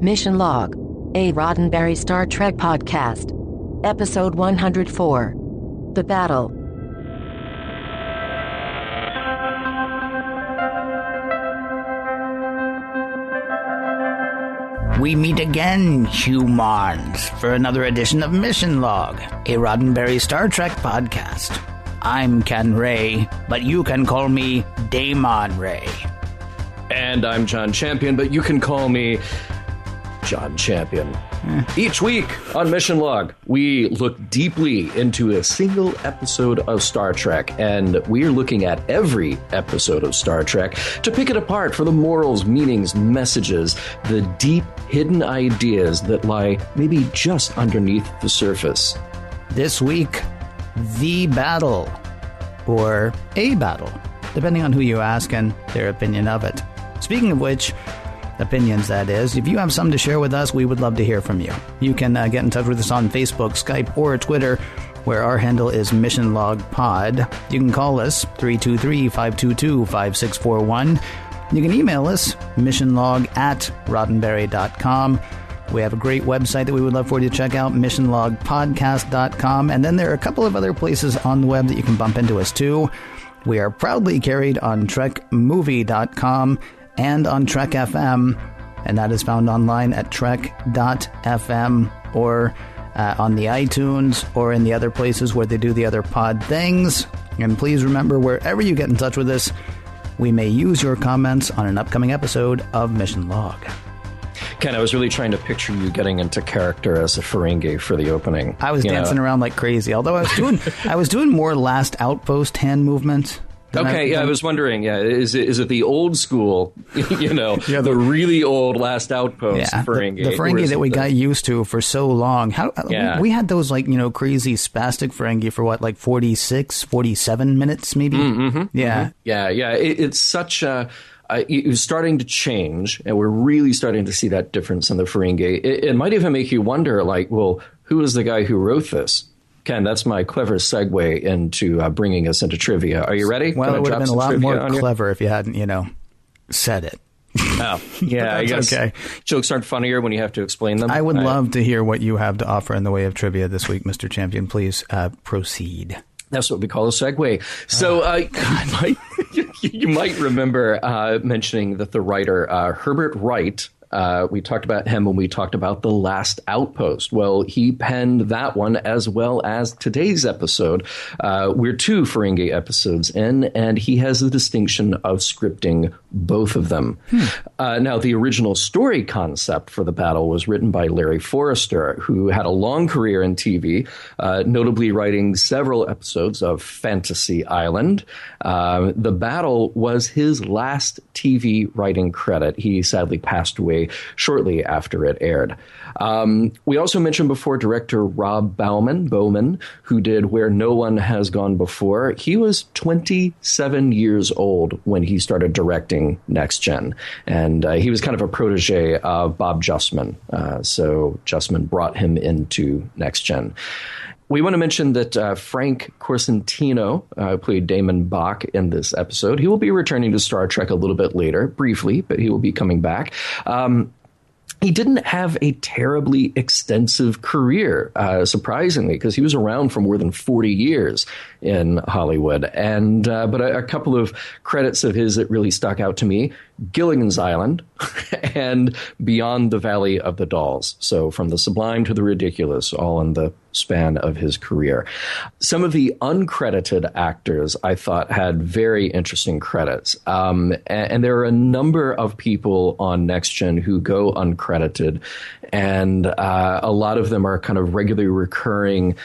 Mission Log, a Roddenberry Star Trek podcast. Episode 104. The Battle. We meet again, humans, for another edition of Mission Log, a Roddenberry Star Trek podcast. I'm Ken Ray, but you can call me Damon Ray. And I'm John Champion, but you can call me John Champion. Each week on Mission Log, we look deeply into a single episode of Star Trek, and we're looking at every episode of Star Trek to pick it apart for the morals, meanings, messages, the deep hidden ideas that lie maybe just underneath the surface. This week, The Battle, or A Battle, depending on who you ask and their opinion of it. Speaking of which, opinions that is, if you have something to share with us, we would love to hear from you. You can get in touch with us on Facebook, Skype, or Twitter, where our handle is MissionLogPod. You can call us 323-522-5641. You can email us missionlog@roddenberry.com. We have a great website that we would love for you to check out, missionlogpodcast.com. And then there are a couple of other places on the web that you can bump into us too. We are proudly carried on trekmovie.com and on Trek FM, and that is found online at trek.fm or on the iTunes or in the other places where they do the other pod things. And please remember, wherever you get in touch with us, we may use your comments on an upcoming episode of Mission Log. Ken, I was really trying to picture you getting into character as a Ferengi for the opening. I was dancing around like crazy, although I was doing more Last Outpost hand movement. I was wondering, is it the old school, the really old Last Outpost Ferengi? The Ferengi that we got used to for so long. We had those crazy spastic Ferengi for 46, 47 minutes maybe? Mm-hmm. Yeah. It's such a... it was starting to change, and we're really starting to see that difference in the Ferengi. It might even make you wonder, who is the guy who wrote this? Ken, that's my clever segue into bringing us into trivia. Are you ready? Well, it would have been a lot more clever if you hadn't, said it. Oh, yeah, I guess. Okay. Jokes aren't funnier when you have to explain them. I would love to hear what you have to offer in the way of trivia this week, Mr. Champion. Please proceed. That's what we call a segue. So you might remember mentioning that the writer Herbert Wright, we talked about him when we talked about The Last Outpost. Well, he penned that one as well as today's episode. We're 2 Ferengi episodes in, and he has the distinction of scripting both of them. Now, the original story concept for the battle was written by Larry Forrester, who had a long career in TV, notably writing several episodes of Fantasy Island. The battle was his last TV writing credit. He sadly passed away shortly after it aired. We also mentioned before director Rob Bowman, who did Where No One Has Gone Before. He was 27 years old when he started directing Next Gen, and he was kind of a protege of Bob Justman. So Justman brought him into Next Gen. We want to mention that Frank Corsentino played Damon Bach in this episode. He will be returning to Star Trek a little bit later, briefly, but he will be coming back. He didn't have a terribly extensive career, surprisingly, because he was around for more than 40 years in Hollywood. And but a couple of credits of his that really stuck out to me: Gilligan's Island and Beyond the Valley of the Dolls. So from the sublime to the ridiculous, all in the span of his career. Some of the uncredited actors I thought had very interesting credits. And there are a number of people on Next Gen who go uncredited, and a lot of them are kind of regularly recurring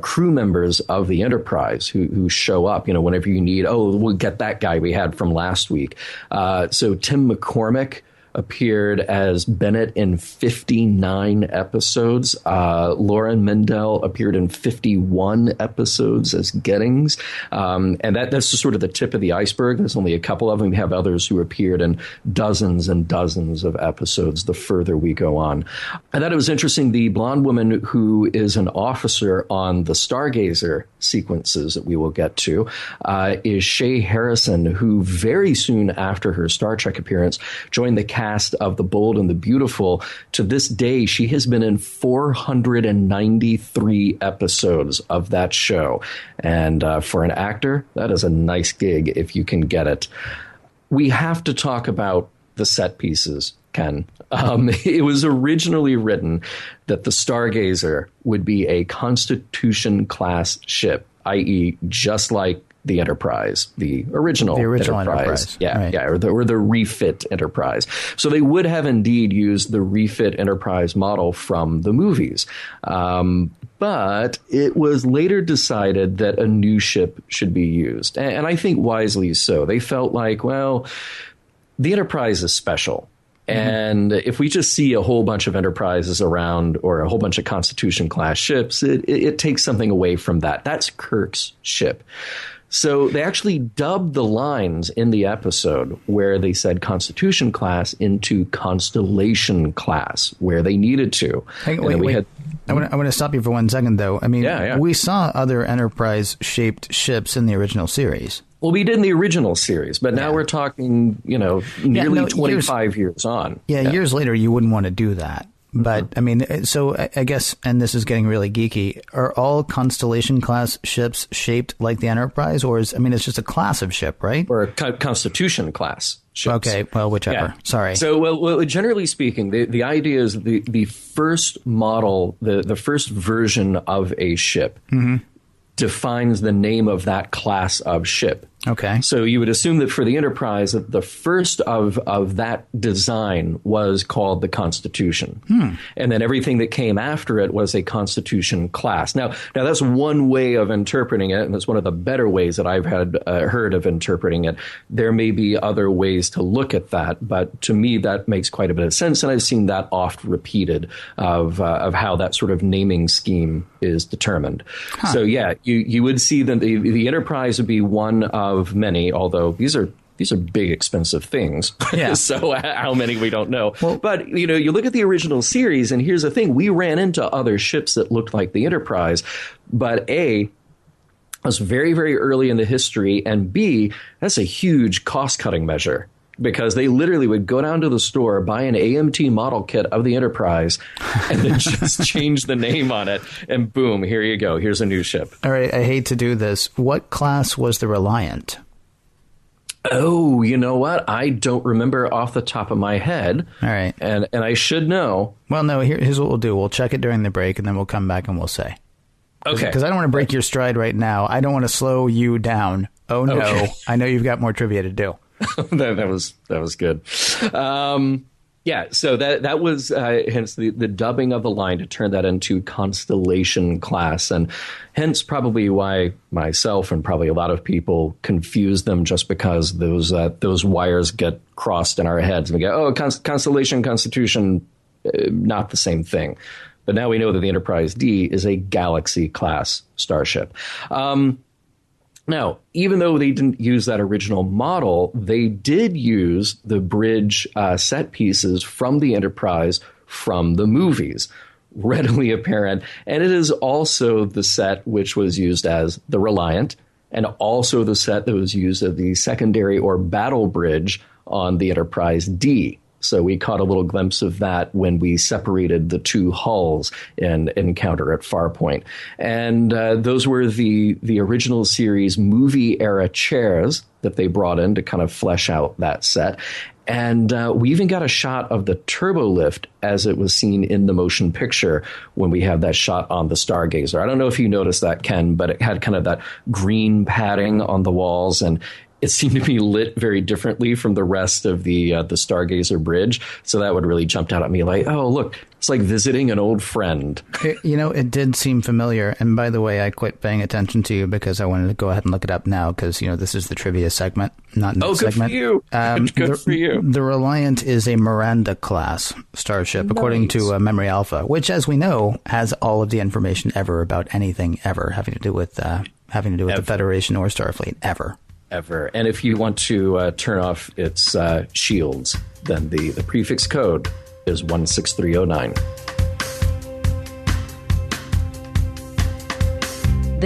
crew members of the Enterprise who show up, whenever you need, we'll get that guy we had from last week. So Tim McCormick appeared as Bennett in 59 episodes. Lauren Mendel appeared in 51 episodes as Gettings. And that's just sort of the tip of the iceberg. There's only a couple of them. We have others who appeared in dozens and dozens of episodes the further we go on. I thought it was interesting. The blonde woman who is an officer on the Stargazer sequences that we will get to, is Shay Harrison, who very soon after her Star Trek appearance joined the cast of The Bold and the Beautiful. To this day, she has been in 493 episodes of that show. And for an actor, that is a nice gig if you can get it. We have to talk about the set pieces, Ken. It was originally written that the Stargazer would be a Constitution-class ship, i.e. just like the Enterprise, the original Enterprise. Yeah, right. or the refit Enterprise. So they would have indeed used the refit Enterprise model from the movies. But it was later decided that a new ship should be used. And I think wisely so. They felt like, well, the Enterprise is special. And if we just see a whole bunch of Enterprises around or a whole bunch of Constitution-class ships, it takes something away from that. That's Kirk's ship. So they actually dubbed the lines in the episode where they said Constitution class into Constellation class, where they needed to. Wait. I want to stop you for 1 second, though. I mean, yeah. We saw other Enterprise-shaped ships in the original series. Well, we did in the original series, but now we're talking, nearly 25 years on. Yeah, years later, you wouldn't want to do that. But, I mean, so I guess, and this is getting really geeky, are all Constellation-class ships shaped like the Enterprise? Or it's just a class of ship, right? Or Constitution-class ships. Okay, well, whichever. Yeah. Sorry. So, well, generally speaking, the idea is the first model, the first version of a ship defines the name of that class of ship. Okay. So you would assume that for the Enterprise, that the first of that design was called the Constitution. And then everything that came after it was a Constitution class. Now that's one way of interpreting it, and that's one of the better ways that I've had heard of interpreting it. There may be other ways to look at that, but to me that makes quite a bit of sense, and I've seen that oft repeated of how that sort of naming scheme is determined. So yeah, you would see that the Enterprise would be one of many, although these are big, expensive things. Yeah. So how many, we don't know. Well, but, you look at the original series, and here's the thing. We ran into other ships that looked like the Enterprise, but A, was very, very early in the history, and B, that's a huge cost-cutting measure. Because they literally would go down to the store, buy an AMT model kit of the Enterprise, and then just change the name on it, and boom, here you go. Here's a new ship. All right, I hate to do this. What class was the Reliant? Oh, you know what? I don't remember off the top of my head. All right. And I should know. Well, no, here's what we'll do. We'll check it during the break, and then we'll come back and we'll say. Okay. Because I don't want to break your stride right now. I don't want to slow you down. Oh, no. Okay. I know you've got more trivia to do. that was good. So that was hence the dubbing of the line to turn that into Constellation class, and hence probably why myself and probably a lot of people confuse them, just because those wires get crossed in our heads and we go, oh, Constellation, Constitution, not the same thing. But now we know that the Enterprise D is a Galaxy class starship. Now, even though they didn't use that original model, they did use the bridge set pieces from the Enterprise from the movies, readily apparent. And it is also the set which was used as the Reliant, and also the set that was used as the secondary or battle bridge on the Enterprise D. So we caught a little glimpse of that when we separated the two hulls in Encounter at Farpoint. And those were the original series movie-era chairs that they brought in to kind of flesh out that set. And we even got a shot of the turbo lift as it was seen in the motion picture when we have that shot on the Stargazer. I don't know if you noticed that, Ken, but it had kind of that green padding on the walls, and it seemed to be lit very differently from the rest of the Stargazer bridge. So that would really jumped out at me like, oh, look, it's like visiting an old friend. It did seem familiar. And by the way, I quit paying attention to you because I wanted to go ahead and look it up now because, this is the trivia segment, not the segment. Oh, good for you. The Reliant is a Miranda class starship, according to Memory Alpha, which, as we know, has all of the information ever about anything ever having to do with the Federation or Starfleet ever. And if you want to turn off its shields, then the prefix code is 16309.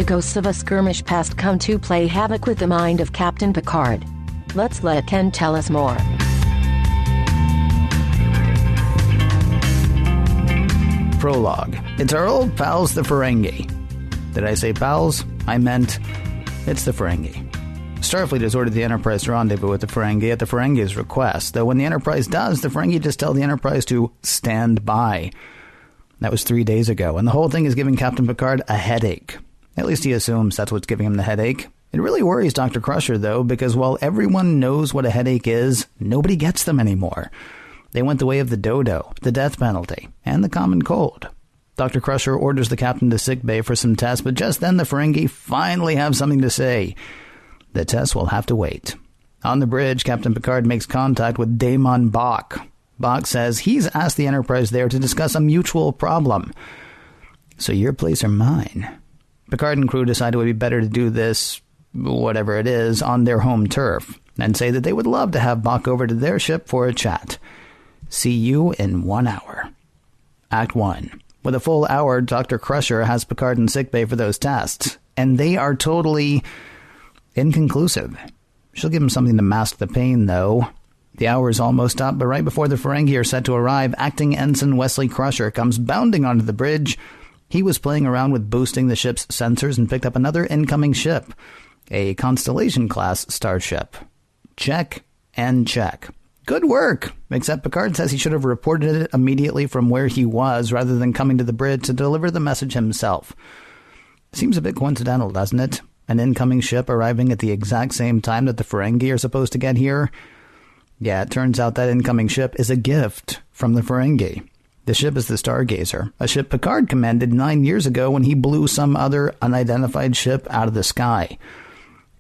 the ghosts of a skirmish past come to play havoc with the mind of Captain Picard. Let's let Ken tell us more. Prologue. It's our old pals, the Ferengi. Did I say pals? I meant it's the Ferengi. Starfleet has ordered the Enterprise to rendezvous with the Ferengi at the Ferengi's request, though when the Enterprise does, the Ferengi just tell the Enterprise to stand by. That was 3 days ago, and the whole thing is giving Captain Picard a headache. At least he assumes that's what's giving him the headache. It really worries Dr. Crusher, though, because while everyone knows what a headache is, nobody gets them anymore. They went the way of the dodo, the death penalty, and the common cold. Dr. Crusher orders the captain to sickbay for some tests, but just then the Ferengi finally have something to say. The tests will have to wait. On the bridge, Captain Picard makes contact with Damon Bach. Bach says he's asked the Enterprise there to discuss a mutual problem. So your place or mine? Picard and crew decide it would be better to do this, whatever it is, on their home turf, and say that they would love to have Bach over to their ship for a chat. See you in 1 hour. Act 1. With a full hour, Dr. Crusher has Picard in sickbay for those tests, and they are totally inconclusive. She'll give him something to mask the pain, though. The hour is almost up, but right before the Ferengi are set to arrive, Acting Ensign Wesley Crusher comes bounding onto the bridge. He was playing around with boosting the ship's sensors and picked up another incoming ship, a Constellation-class starship. Check and check. Good work, except Picard says he should have reported it immediately from where he was rather than coming to the bridge to deliver the message himself. Seems a bit coincidental, doesn't it? An incoming ship arriving at the exact same time that the Ferengi are supposed to get here? Yeah, it turns out that incoming ship is a gift from the Ferengi. The ship is the Stargazer, a ship Picard commanded 9 years ago when he blew some other unidentified ship out of the sky.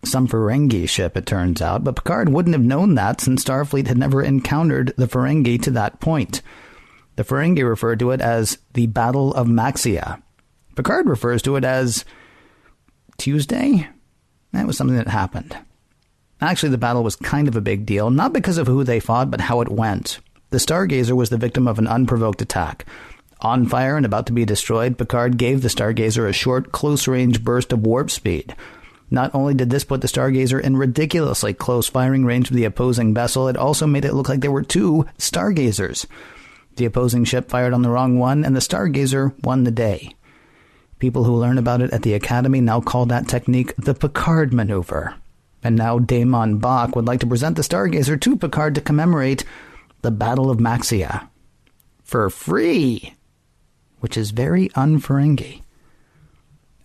Some Ferengi ship, it turns out, but Picard wouldn't have known that since Starfleet had never encountered the Ferengi to that point. The Ferengi referred to it as the Battle of Maxia. Picard refers to it as Tuesday? That was something that happened. Actually, the battle was kind of a big deal, not because of who they fought, but how it went. The Stargazer was the victim of an unprovoked attack. On fire and about to be destroyed, Picard gave the Stargazer a short, close-range burst of warp speed. Not only did this put the Stargazer in ridiculously close firing range of the opposing vessel, it also made it look like there were two Stargazers. The opposing ship fired on the wrong one, and the Stargazer won the day. People who learn about it at the Academy now call that technique the Picard maneuver. And now Damon Bach would like to present the Stargazer to Picard to commemorate the Battle of Maxia. For free! Which is very un-Ferengi.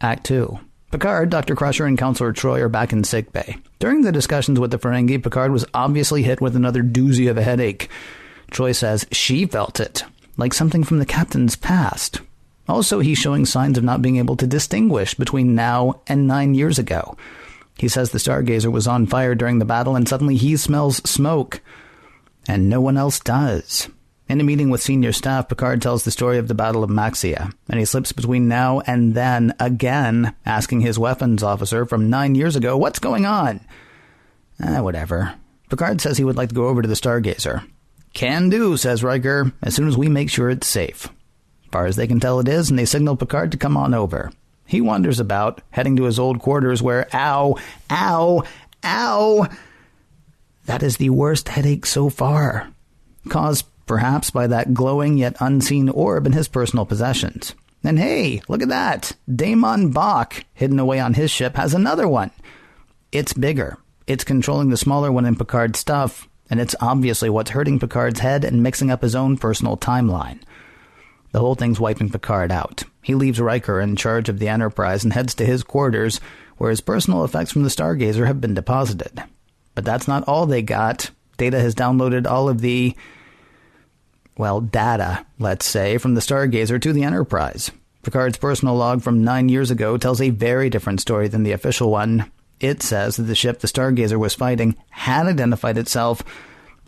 Act 2. Picard, Dr. Crusher, and Counselor Troy are back in sickbay. During the discussions with the Ferengi, Picard was obviously hit with another doozy of a headache. Troy says she felt it, like something from the captain's past. Also, he's showing signs of not being able to distinguish between now and 9 years ago. He says the Stargazer was on fire during the battle, and suddenly he smells smoke. And no one else does. In a meeting with senior staff, Picard tells the story of the Battle of Maxia, and he slips between now and then again, asking his weapons officer from 9 years ago, what's going on? Whatever. Picard says he would like to go over to the Stargazer. Can do, says Riker, as soon as we make sure it's safe. As far as they can tell it is, and they signal Picard to come on over. He wanders about, heading to his old quarters where, ow, that is the worst headache so far. Caused perhaps by that glowing yet unseen orb in his personal possessions. And hey, look at that. Damon Bach, hidden away on his ship, has another one. It's bigger. It's controlling the smaller one in Picard's stuff, and it's obviously what's hurting Picard's head and mixing up his own personal timeline. The whole thing's wiping Picard out. He leaves Riker in charge of the Enterprise and heads to his quarters, where his personal effects from the Stargazer have been deposited. But that's not all they got. Data has downloaded all of the, data, let's say, from the Stargazer to the Enterprise. Picard's personal log from 9 years ago tells a very different story than the official one. It says that the ship the Stargazer was fighting had identified itself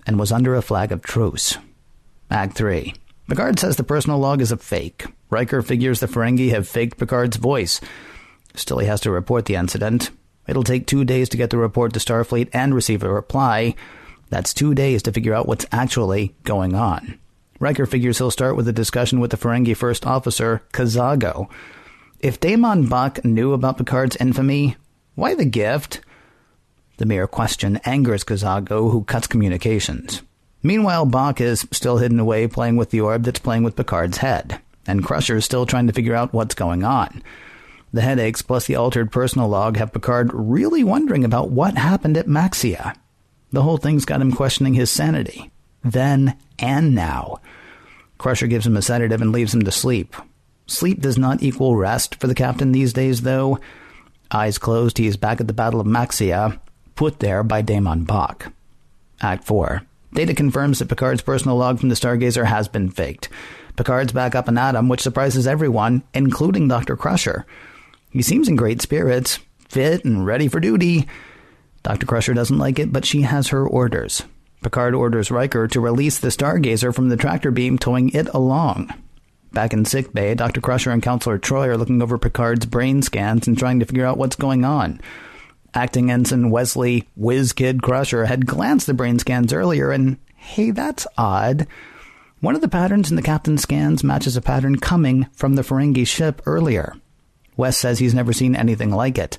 and was under a flag of truce. Act 3. Picard says the personal log is a fake. Riker figures the Ferengi have faked Picard's voice. Still, he has to report the incident. It'll take 2 days to get the report to Starfleet and receive a reply. That's 2 days to figure out what's actually going on. Riker figures he'll start with a discussion with the Ferengi First Officer, Kazago. If Damon Bach knew about Picard's infamy, why the gift? The mere question angers Kazago, who cuts communications. Meanwhile, Bach is still hidden away playing with the orb that's playing with Picard's head, and Crusher is still trying to figure out what's going on. The headaches plus the altered personal log have Picard really wondering about what happened at Maxia. The whole thing's got him questioning his sanity, then and now. Crusher gives him a sedative and leaves him to sleep. Sleep does not equal rest for the captain these days, though. Eyes closed, he is back at the Battle of Maxia, put there by Damon Bach. Act 4. Data confirms that Picard's personal log from the Stargazer has been faked. Picard's back up and at him, which surprises everyone, including Dr. Crusher. He seems in great spirits, fit and ready for duty. Dr. Crusher doesn't like it, but she has her orders. Picard orders Riker to release the Stargazer from the tractor beam, towing it along. Back in sickbay, Dr. Crusher and Counselor Troy are looking over Picard's brain scans and trying to figure out what's going on. Acting Ensign Wesley Whiz-Kid Crusher had glanced the brain scans earlier, and hey, that's odd. One of the patterns in the captain's scans matches a pattern coming from the Ferengi ship earlier. Wes says he's never seen anything like it.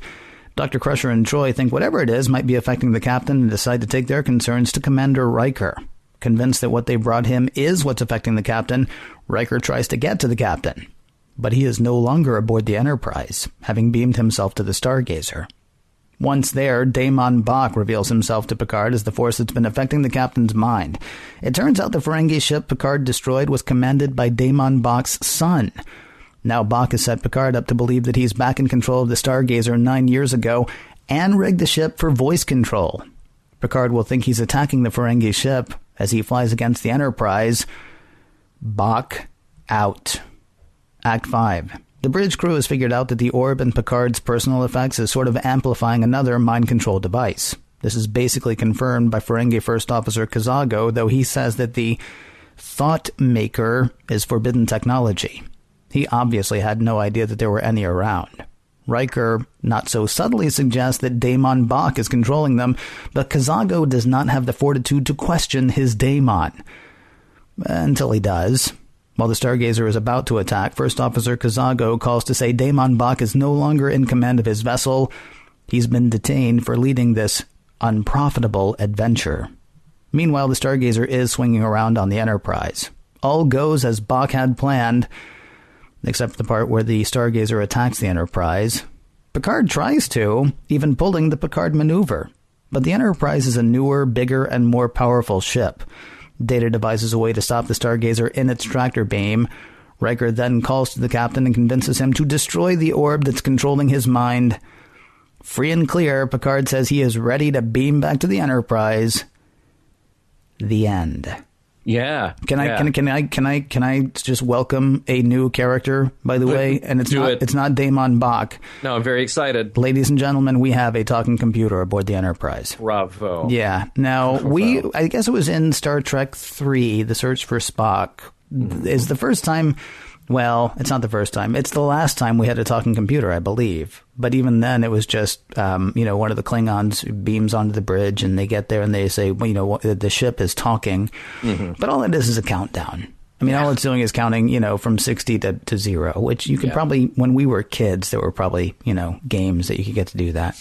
Dr. Crusher and Troy think whatever it is might be affecting the captain and decide to take their concerns to Commander Riker. Convinced that what they brought him is what's affecting the captain, Riker tries to get to the captain. But he is no longer aboard the Enterprise, having beamed himself to the Stargazer. Once there, Damon Bach reveals himself to Picard as the force that's been affecting the captain's mind. It turns out the Ferengi ship Picard destroyed was commanded by Damon Bach's son. Now Bach has set Picard up to believe that he's back in control of the Stargazer 9 years ago and rigged the ship for voice control. Picard will think he's attacking the Ferengi ship as he flies against the Enterprise. Bach out. Act 5. The bridge crew has figured out that the orb and Picard's personal effects is sort of amplifying another mind control device. This is basically confirmed by Ferengi First Officer Kazago, though he says that the Thought Maker is forbidden technology. He obviously had no idea that there were any around. Riker not so subtly suggests that Damon Bach is controlling them, but Kazago does not have the fortitude to question his Damon. Until he does. While the Stargazer is about to attack, First Officer Kazago calls to say Damon Bach is no longer in command of his vessel. He's been detained for leading this unprofitable adventure. Meanwhile, the Stargazer is swinging around on the Enterprise. All goes as Bach had planned, except for the part where the Stargazer attacks the Enterprise. Picard tries to, even pulling the Picard maneuver. But the Enterprise is a newer, bigger, and more powerful ship. Data devises a way to stop the Stargazer in its tractor beam. Riker then calls to the captain and convinces him to destroy the orb that's controlling his mind. Free and clear, Picard says he is ready to beam back to the Enterprise. The end. Yeah. Can I just welcome a new character, by the way? And it's not Damon Bach. No, I'm very excited. Ladies and gentlemen, we have a talking computer aboard the Enterprise. Bravo. Yeah. Now, I guess it was in Star Trek 3, The Search for Spock, is the first time. Well, it's not the first time. It's the last time we had a talking computer, I believe. But even then, it was just, one of the Klingons beams onto the bridge, and they get there and they say, the ship is talking. Mm-hmm. But all it is a countdown. I mean, all it's doing is counting, from 60 to 0, which you could probably, when we were kids, there were probably, games that you could get to do that.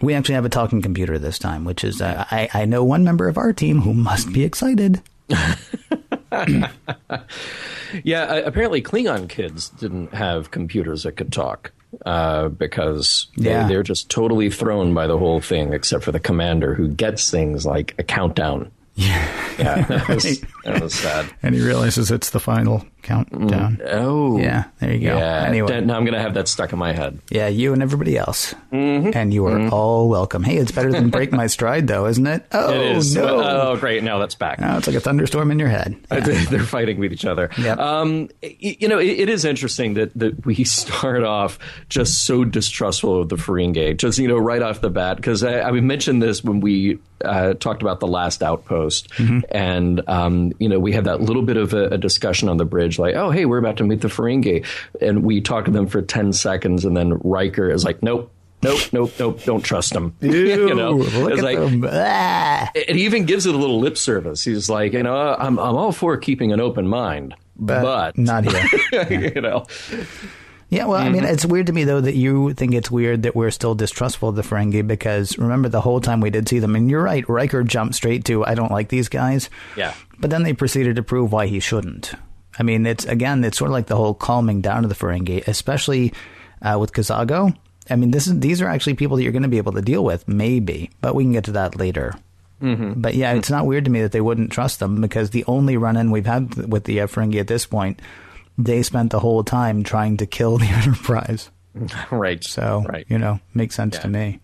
We actually have a talking computer this time, which is, I know one member of our team who must be excited. Yeah, apparently Klingon kids didn't have computers that could talk because they're just totally thrown by the whole thing, except for the commander who gets things like a countdown. Yeah, that was sad. And he realizes it's the final countdown. Oh. Yeah, there you go. Yeah. Anyway. Now I'm going to have that stuck in my head. Yeah, you and everybody else. Mm-hmm. And you are all welcome. Hey, it's better than Break My Stride, though, isn't it? Oh, it is. no. Oh, great. Now that's back. Now it's like a thunderstorm in your head. Yeah. They're fighting with each other. Yep. It is interesting that we start off just so distrustful of the Ferengi, just, right off the bat, because I mentioned this when we talked about the Last Outpost. Mm-hmm. And, we had that little bit of a discussion on the bridge, like, oh, hey, we're about to meet the Ferengi. And we talked to them for 10 seconds, and then Riker is like, nope, don't trust them. Ew, look at them. And he even gives it a little lip service. He's like, I'm all for keeping an open mind, but not here. Yeah. Yeah, well, I mean, it's weird to me, though, that you think it's weird that we're still distrustful of the Ferengi, because remember the whole time we did see them, and you're right, Riker jumped straight to, I don't like these guys. Yeah. But then they proceeded to prove why he shouldn't. I mean, it's sort of like the whole calming down of the Ferengi, especially with Kazago. I mean, these are actually people that you're going to be able to deal with, maybe, but we can get to that later. But yeah, it's not weird to me that they wouldn't trust them, because the only run-in we've had with the Ferengi at this point, they spent the whole time trying to kill the Enterprise. Right. So, makes sense to me.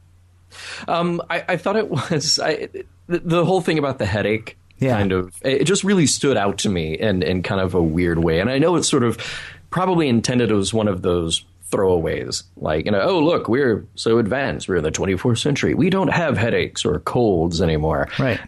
I thought it was the whole thing about the headache. Kind of, it just really stood out to me in kind of a weird way. And I know it's sort of probably intended as one of those throwaways, like, oh, look, we're so advanced. We're in the 24th century. We don't have headaches or colds anymore. Right.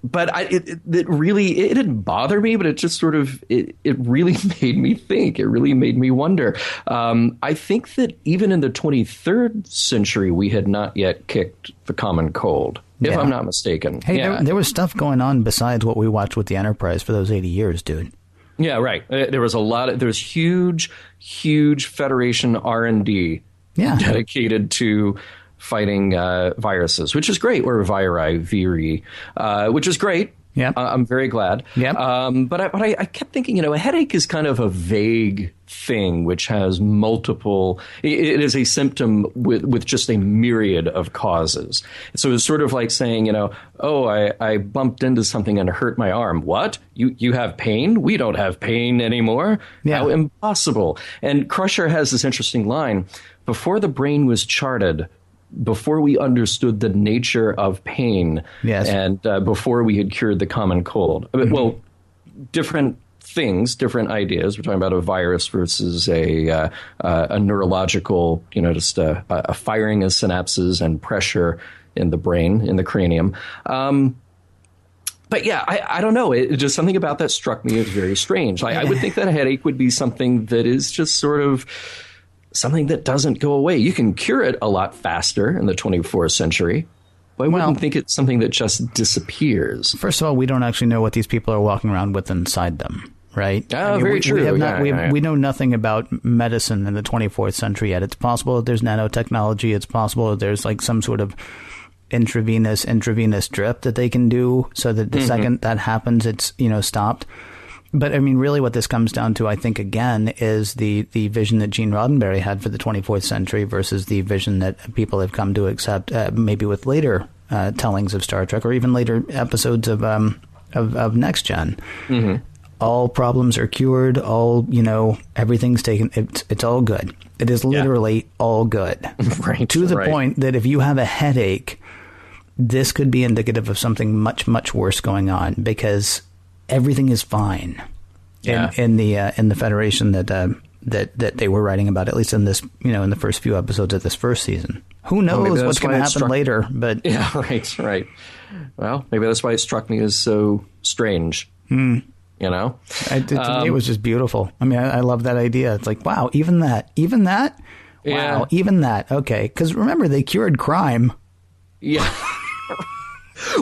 But it didn't bother me, but it just sort of it really made me think. It really made me wonder. I think that even in the 23rd century, we had not yet kicked the common cold, if I'm not mistaken. Hey, there was stuff going on besides what we watched with the Enterprise for those 80 years, dude. Yeah, right. There was there's huge Federation R&D dedicated to fighting viruses, which is great, or viri, which is great. Yeah, I'm very glad. Yeah, but I kept thinking, a headache is kind of a vague thing, which has multiple. It is a symptom with just a myriad of causes. So it's sort of like saying, oh, I bumped into something and hurt my arm. What? You have pain? We don't have pain anymore. Yeah. How impossible! And Crusher has this interesting line: before the brain was charted, before we understood the nature of pain, and before we had cured the common cold. Well, different things, different ideas. We're talking about a virus versus a neurological, just a firing of synapses and pressure in the brain, in the cranium. But yeah, I don't know. It just something about that struck me as very strange. I would think that a headache would be something that is just sort of something that doesn't go away. You can cure it a lot faster in the 24th century. But I wouldn't think it's something that just disappears. First of all, we don't actually know what these people are walking around with inside them, right? Very true. We know nothing about medicine in the 24th century yet. It's possible that there's nanotechnology. It's possible that there's like some sort of intravenous drip that they can do so that the second that happens, it's, stopped. But I mean, really what this comes down to, I think, again, is the vision that Gene Roddenberry had for the 24th century versus the vision that people have come to accept, maybe with later tellings of Star Trek or even later episodes of Next Gen. All problems are cured. All, everything's taken. It's all good. It is literally all good. Right. To the point that if you have a headache, this could be indicative of something much, much worse going on, because everything is fine in the Federation that they were writing about, at least in this, in the first few episodes of this first season. Who knows what's going to happen later? But right. Well, maybe that's why it struck me as so strange. To me, it was just beautiful. I mean, I love that idea. It's like, wow, even that, wow, even that. Okay, because remember, they cured crime. Yeah.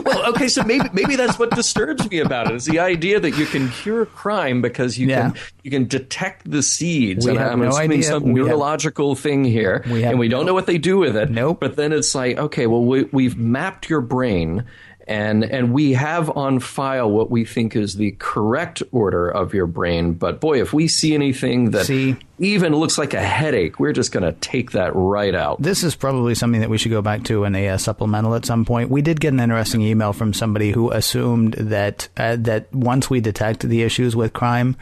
Well, okay, so maybe that's what disturbs me about it, is the idea that you can cure crime because you can detect the seeds. And I'm assuming some neurological thing here, and we don't know what they do with it. Nope. But then it's like, okay, well, we've mapped your brain, and we have on file what we think is the correct order of your brain. But boy, if we see anything that even looks like a headache, we're just going to take that right out. This is probably something that we should go back to in a supplemental at some point. We did get an interesting email from somebody who assumed that that once we detect the issues with crime,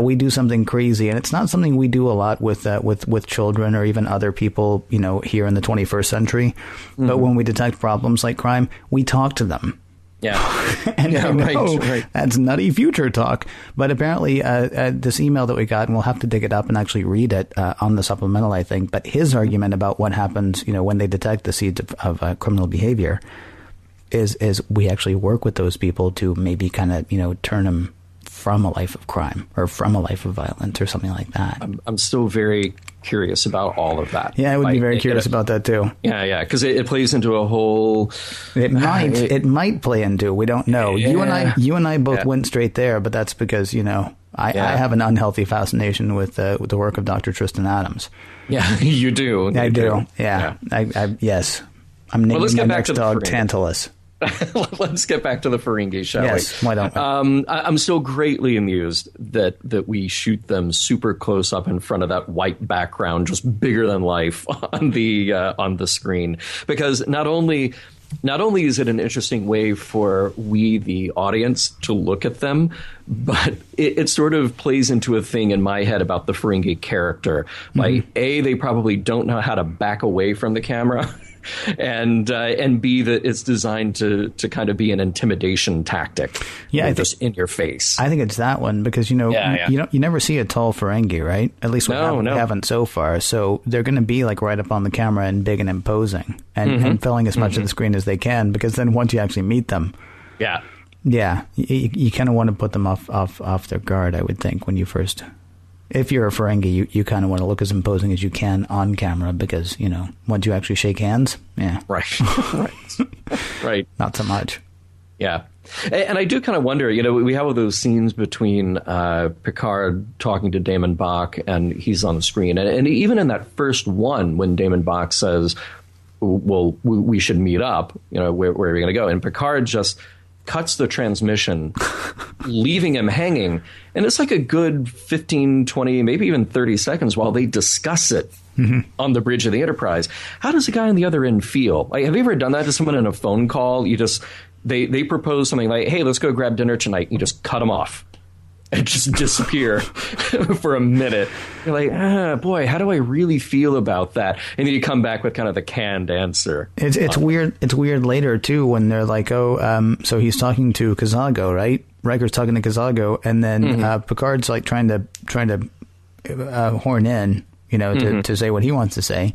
we do something crazy, and it's not something we do a lot with children or even other people, here in the 21st century. But when we detect problems like crime, we talk to them. Yeah. And right. That's nutty future talk. But apparently this email that we got, and we'll have to dig it up and actually read it on the supplemental, I think. But his argument about what happens, when they detect the seeds of criminal behavior is we actually work with those people to maybe kind of, turn them from a life of crime or from a life of violence or something like that. I'm still very curious about all of that. Yeah, I would be very curious about that too. Yeah, because it plays into a whole. It might play into. We don't know. Yeah. You and I both went straight there, but that's because I have an unhealthy fascination with the work of Dr. Tristan Adams. Yeah, you do. I do. Yeah. Yes. I'm naming my next dog Tantalus. Let's get back to the Ferengi, shall we? Yes, why don't we? I'm so greatly amused that we shoot them super close up in front of that white background, just bigger than life on the screen, because not only is it an interesting way for we, the audience, to look at them, but it sort of plays into a thing in my head about the Ferengi character. Like, A, they probably don't know how to back away from the camera. And B, that it's designed to kind of be an intimidation tactic. Yeah, just in your face. I think it's that one because you never see a tall Ferengi, right? At least we haven't so far. So they're going to be like right up on the camera and big and imposing and filling as much of the screen as they can. Because then once you actually meet them, you kind of want to put them off their guard. I would think when you first. If you're a Ferengi, you kind of want to look as imposing as you can on camera because, once you actually shake hands, Right. Not so much. Yeah. And I do kind of wonder, we have all those scenes between Picard talking to Damon Bach and he's on the screen. And even in that first one, when Damon Bach says, well, we should meet up, where are we going to go? And Picard just cuts the transmission, leaving him hanging. And it's like a good 15, 20, maybe even 30 seconds while they discuss it on the bridge of the Enterprise. How does the guy on the other end feel? Like, have you ever done that to someone in a phone call? You just, they propose something like, hey, let's go grab dinner tonight. You just cut them off and just disappear for a minute. You're like, boy, how do I really feel about that? And then you come back with kind of the canned answer. It's weird. It's weird later, too, when they're like, so he's talking to Kazago, right? Riker's talking to Kazago, and then Picard's like trying to horn in, to say what he wants to say.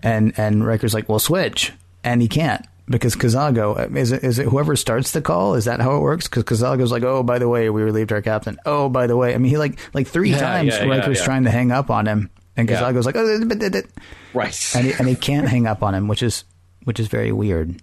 And Riker's like, well, switch. And he can't. Because Kazago, is it whoever starts the call? Is that how it works? Because Kazago's like, oh, by the way, we relieved our captain. Oh, by the way. I mean, he like three times Riker's trying to hang up on him. And Kazago's like, oh, right. And he can't hang up on him, which is very weird.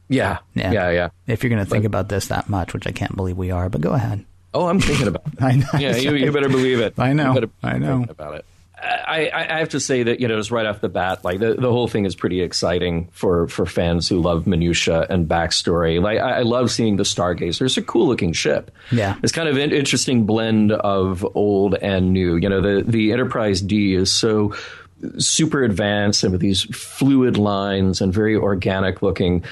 Yeah. If you're going to think about this that much, which I can't believe we are, but go ahead. Oh, I'm thinking about it. I know. Yeah, you better believe it. I know. I know about it. I have to say that, just right off the bat, like the whole thing is pretty exciting for fans who love minutia and backstory. Like I love seeing the Stargazer. It's a cool looking ship. Yeah. It's kind of an interesting blend of old and new. The Enterprise D is so super advanced and with these fluid lines and very organic looking.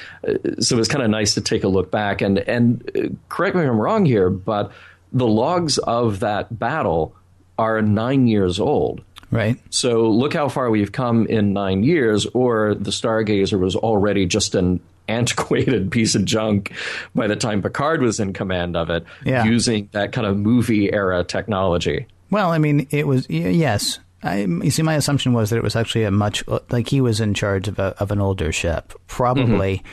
So it's kind of nice to take a look back and correct me if I'm wrong here, but the logs of that battle are 9 years old. Right. So look how far we've come in 9 years, or the Stargazer was already just an antiquated piece of junk by the time Picard was in command of it, using that kind of movie era technology. Well, I mean, it was, yes. You see, my assumption was that it was actually like he was in charge of an older ship. Probably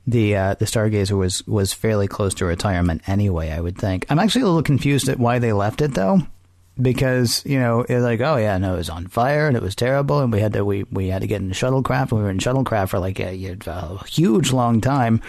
the Stargazer was fairly close to retirement anyway, I would think. I'm actually a little confused at why they left it, though. Because, it's like, oh, yeah, no, it was on fire and it was terrible. And we had to get in the shuttlecraft. And we were in shuttlecraft for like a huge long time.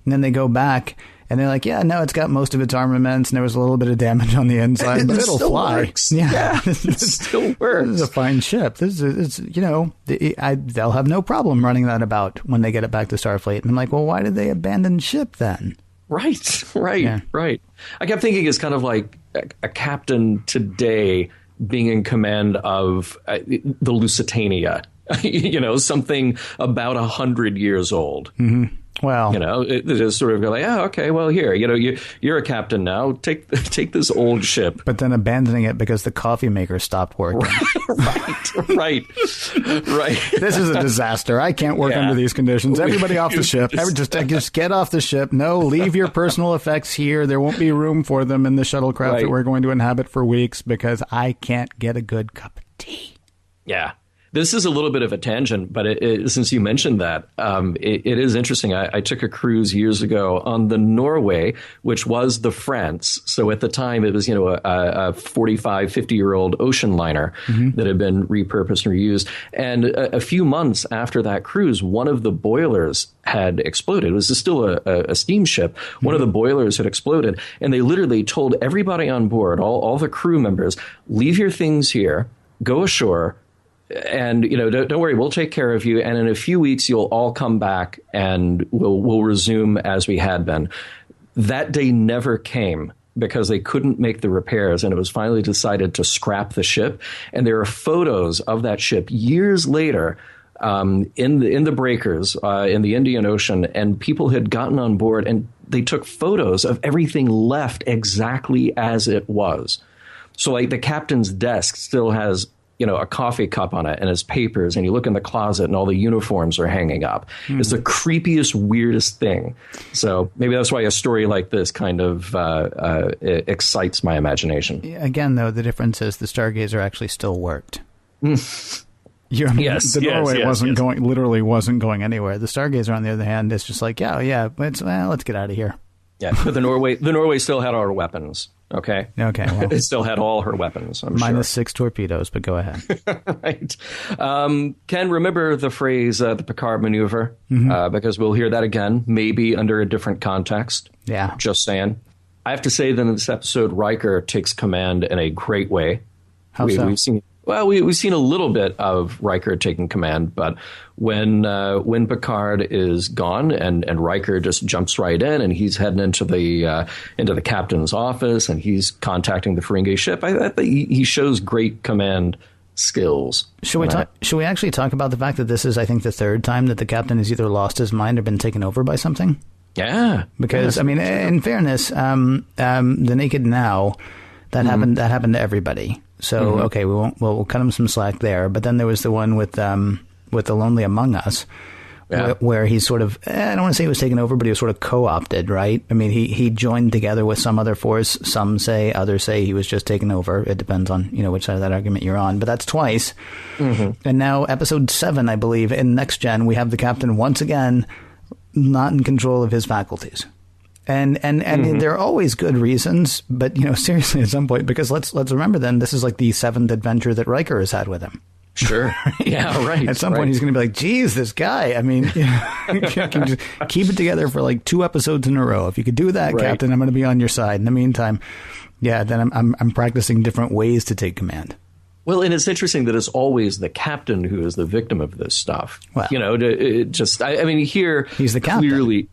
And then they go back and they're like, yeah, no, it's got most of its armaments. And there was a little bit of damage on the inside, but it'll fly. Works. Yeah, it still works. This is a fine ship. This is, they'll have no problem running that about when they get it back to Starfleet. And I'm like, well, why did they abandon ship then? Right. I kept thinking it's kind of like a captain today being in command of the Lusitania, something about 100 years old. Mm-hmm. Well, it is sort of like, oh, okay, well, here, you're a captain now. Take this old ship. But then abandoning it because the coffee maker stopped working. Right. This is a disaster. I can't work under these conditions. Everybody off the ship. Just get off the ship. No, leave your personal effects here. There won't be room for them in the shuttlecraft that we're going to inhabit for weeks because I can't get a good cup of tea. Yeah. This is a little bit of a tangent, but since you mentioned that, it is interesting. I took a cruise years ago on the Norway, which was the France. So at the time, it was, a 45, 50-year-old ocean liner that had been repurposed and reused. And a few months after that cruise, one of the boilers had exploded. It was still a steamship. One of the boilers had exploded. And they literally told everybody on board, all the crew members, leave your things here, go ashore, and, don't worry, we'll take care of you. And in a few weeks, you'll all come back and we'll resume as we had been. That day never came because they couldn't make the repairs. And it was finally decided to scrap the ship. And there are photos of that ship years later in the breakers in the Indian Ocean. And people had gotten on board and they took photos of everything left exactly as it was. So like the captain's desk still has a coffee cup on it and his papers, and you look in the closet and all the uniforms are hanging up. It's the creepiest, weirdest thing. So maybe that's why a story like this kind of excites my imagination. Again, though, the difference is the Stargazer actually still worked. Yes, the Norway literally wasn't going anywhere. The Stargazer, on the other hand, is just like, let's get out of here. Yeah, but the Norway still had all her weapons. Okay. Well, it still had all her weapons. Minus 6 torpedoes, but go ahead. Right. Ken, remember the phrase the Picard maneuver? Because we'll hear that again, maybe under a different context. Yeah. Just saying. I have to say that in this episode, Riker takes command in a great way. How so? We've seen a little bit of Riker taking command, but when Picard is gone and Riker just jumps right in and he's heading into the captain's office and he's contacting the Ferengi ship, I think he shows great command skills. Should we actually talk about the fact that this is, I think, the third time that the captain has either lost his mind or been taken over by something? Yeah, because in fairness, the Naked Now that happened to everybody. So, okay, we'll cut him some slack there. But then there was the one with the Lonely Among Us, where he sort of, I don't want to say he was taken over, but he was sort of co-opted, right? I mean, he joined together with some other force. Some say, others say he was just taken over. It depends on, which side of that argument you're on. But that's twice. And now episode 7, I believe, in Next Gen, we have the captain once again not in control of his faculties. And there are always good reasons, but, seriously, at some point, because let's remember then, this is like the 7th adventure that Riker has had with him. Sure. Yeah, right. At some point, he's going to be like, geez, this guy, I mean, can just keep it together for like 2 episodes in a row. If you could do that, Captain, I'm going to be on your side. In the meantime, then I'm practicing different ways to take command. Well, and it's interesting that it's always the captain who is the victim of this stuff. Well, here he's the captain. Clearly,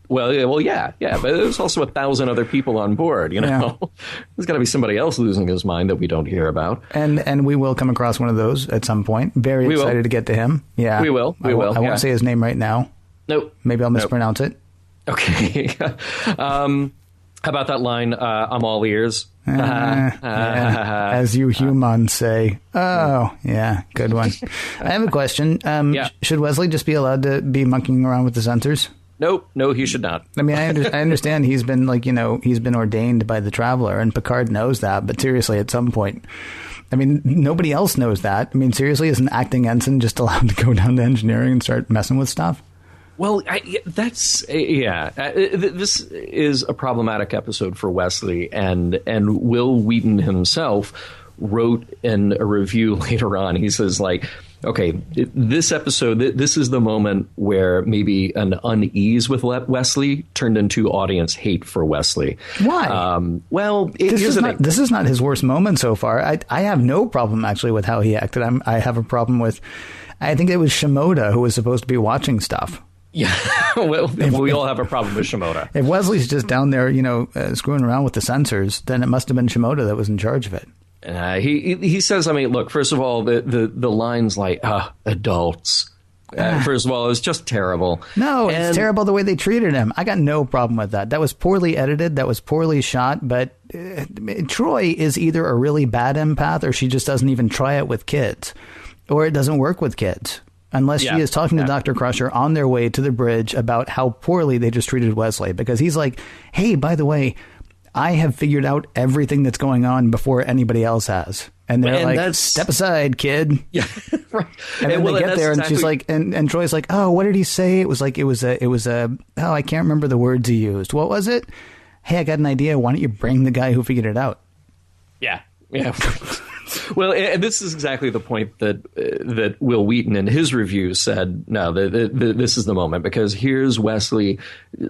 yeah, but there's also 1,000 other people on board. There's got to be somebody else losing his mind that we don't hear about. And we will come across one of those at some point. Very excited to get to him. Yeah, we will. I won't say his name right now. Nope. Maybe I'll mispronounce it. Okay. How about that line? I'm all ears. As you humans say. Oh, yeah, good one. I have a question. Should Wesley just be allowed to be monkeying around with the sensors? Nope. No, he should not. I mean, I understand he's been he's been ordained by the Traveler, and Picard knows that. But seriously, at some point, I mean, nobody else knows that. I mean, seriously, is an acting ensign just allowed to go down to engineering and start messing with stuff? Well, this is a problematic episode for Wesley, and Will Wheaton himself wrote in a review later on. He says, okay, this episode, this is the moment where maybe an unease with Wesley turned into audience hate for Wesley. Why? This is not his worst moment so far. I have no problem actually with how he acted. I have a problem with, I think it was Shimoda who was supposed to be watching stuff. Yeah, well, we all have a problem with Shimoda. If Wesley's just down there, screwing around with the sensors, then it must have been Shimoda that was in charge of it. He says, I mean, look, first of all, the lines like, adults. First of all, it was just terrible. No, it's terrible the way they treated him. I got no problem with that. That was poorly edited. That was poorly shot. But Troy is either a really bad empath or she just doesn't even try it with kids. Or it doesn't work with kids. Unless she is talking to Dr. Crusher on their way to the bridge about how poorly they just treated Wesley. Because he's like, hey, by the way, I have figured out everything that's going on before anybody else has. And they're like, step aside, kid. Yeah, right. And then they get there, and she's like, and Troy's like, oh, what did he say? It was I can't remember the words he used. What was it? Hey, I got an idea. Why don't you bring the guy who figured it out? Yeah. Well, and this is exactly the point that Will Wheaton in his review said, no, this is the moment, because here's Wesley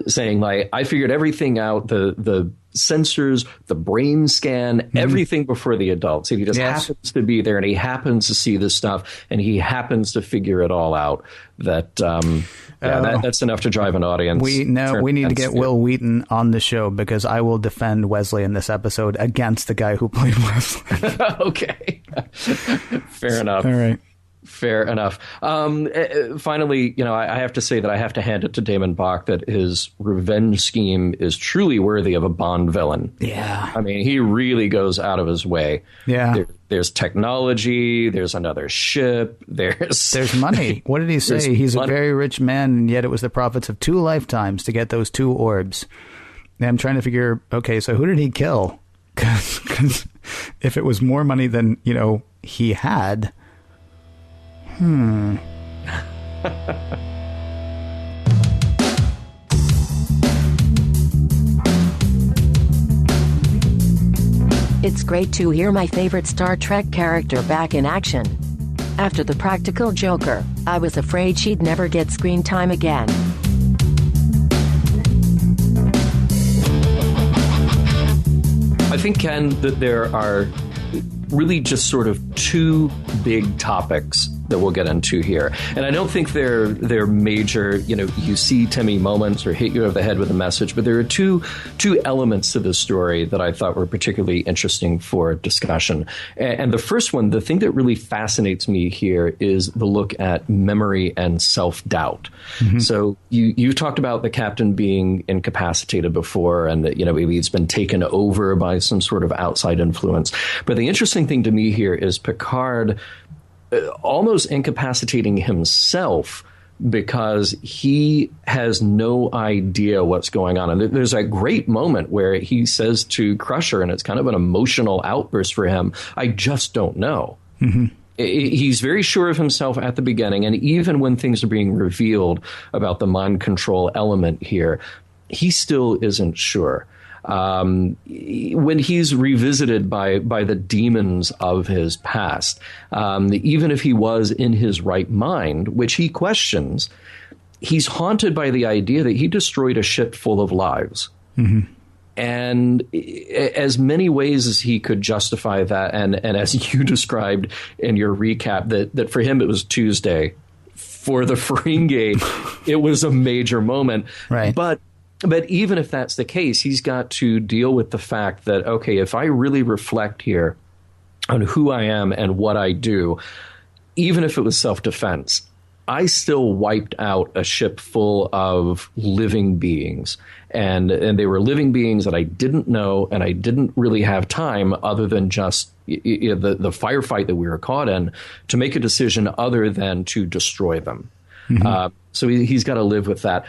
saying, like, I figured everything out, the sensors, the brain scan, everything before the adults. He just happens to be there, and he happens to see this stuff, and he happens to figure it all out. That's enough to drive an audience. We need to get Will Wheaton on the show, because I will defend Wesley in this episode against the guy who played Wesley. Okay. Fair enough. All right. Fair enough. Finally, I have to say that I have to hand it to Damon Bach that his revenge scheme is truly worthy of a Bond villain. Yeah. I mean, he really goes out of his way. Yeah. There's technology. There's another ship. There's money. What did he say? He's a very rich man, and yet it was the profits of 2 lifetimes to get those 2 orbs. And I'm trying to figure, okay, so who did he kill? Because if it was more money than, he had... It's great to hear my favorite Star Trek character back in action. After the practical Joker, I was afraid she'd never get screen time again. I think, Ken, that there are really just sort of 2 big topics that we'll get into here. And I don't think they're major, you see Timmy moments or hit you over the head with a message, but there are two elements to this story that I thought were particularly interesting for discussion. And the first one, the thing that really fascinates me here, is the look at memory and self-doubt. Mm-hmm. So you've talked about the captain being incapacitated before, and that, maybe he's been taken over by some sort of outside influence. But the interesting thing to me here is Picard almost incapacitating himself, because he has no idea what's going on. And there's a great moment where he says to Crusher, and it's kind of an emotional outburst for him, I just don't know. Mm-hmm. He's very sure of himself at the beginning, and even when things are being revealed about the mind control element here, he still isn't sure. When he's revisited by the demons of his past, even if he was in his right mind, which he questions, he's haunted by the idea that he destroyed a ship full of lives. Mm-hmm. And as many ways as he could justify that, and as you described in your recap, that for him it was Tuesday. For the Ferengi, it was a major moment. Right. But even if that's the case, he's got to deal with the fact that, okay, if I really reflect here on who I am and what I do, even if it was self-defense, I still wiped out a ship full of living beings. And they were living beings that I didn't know, and I didn't really have time, other than just the firefight that we were caught in, to make a decision other than to destroy them. Mm-hmm. So he's got to live with that.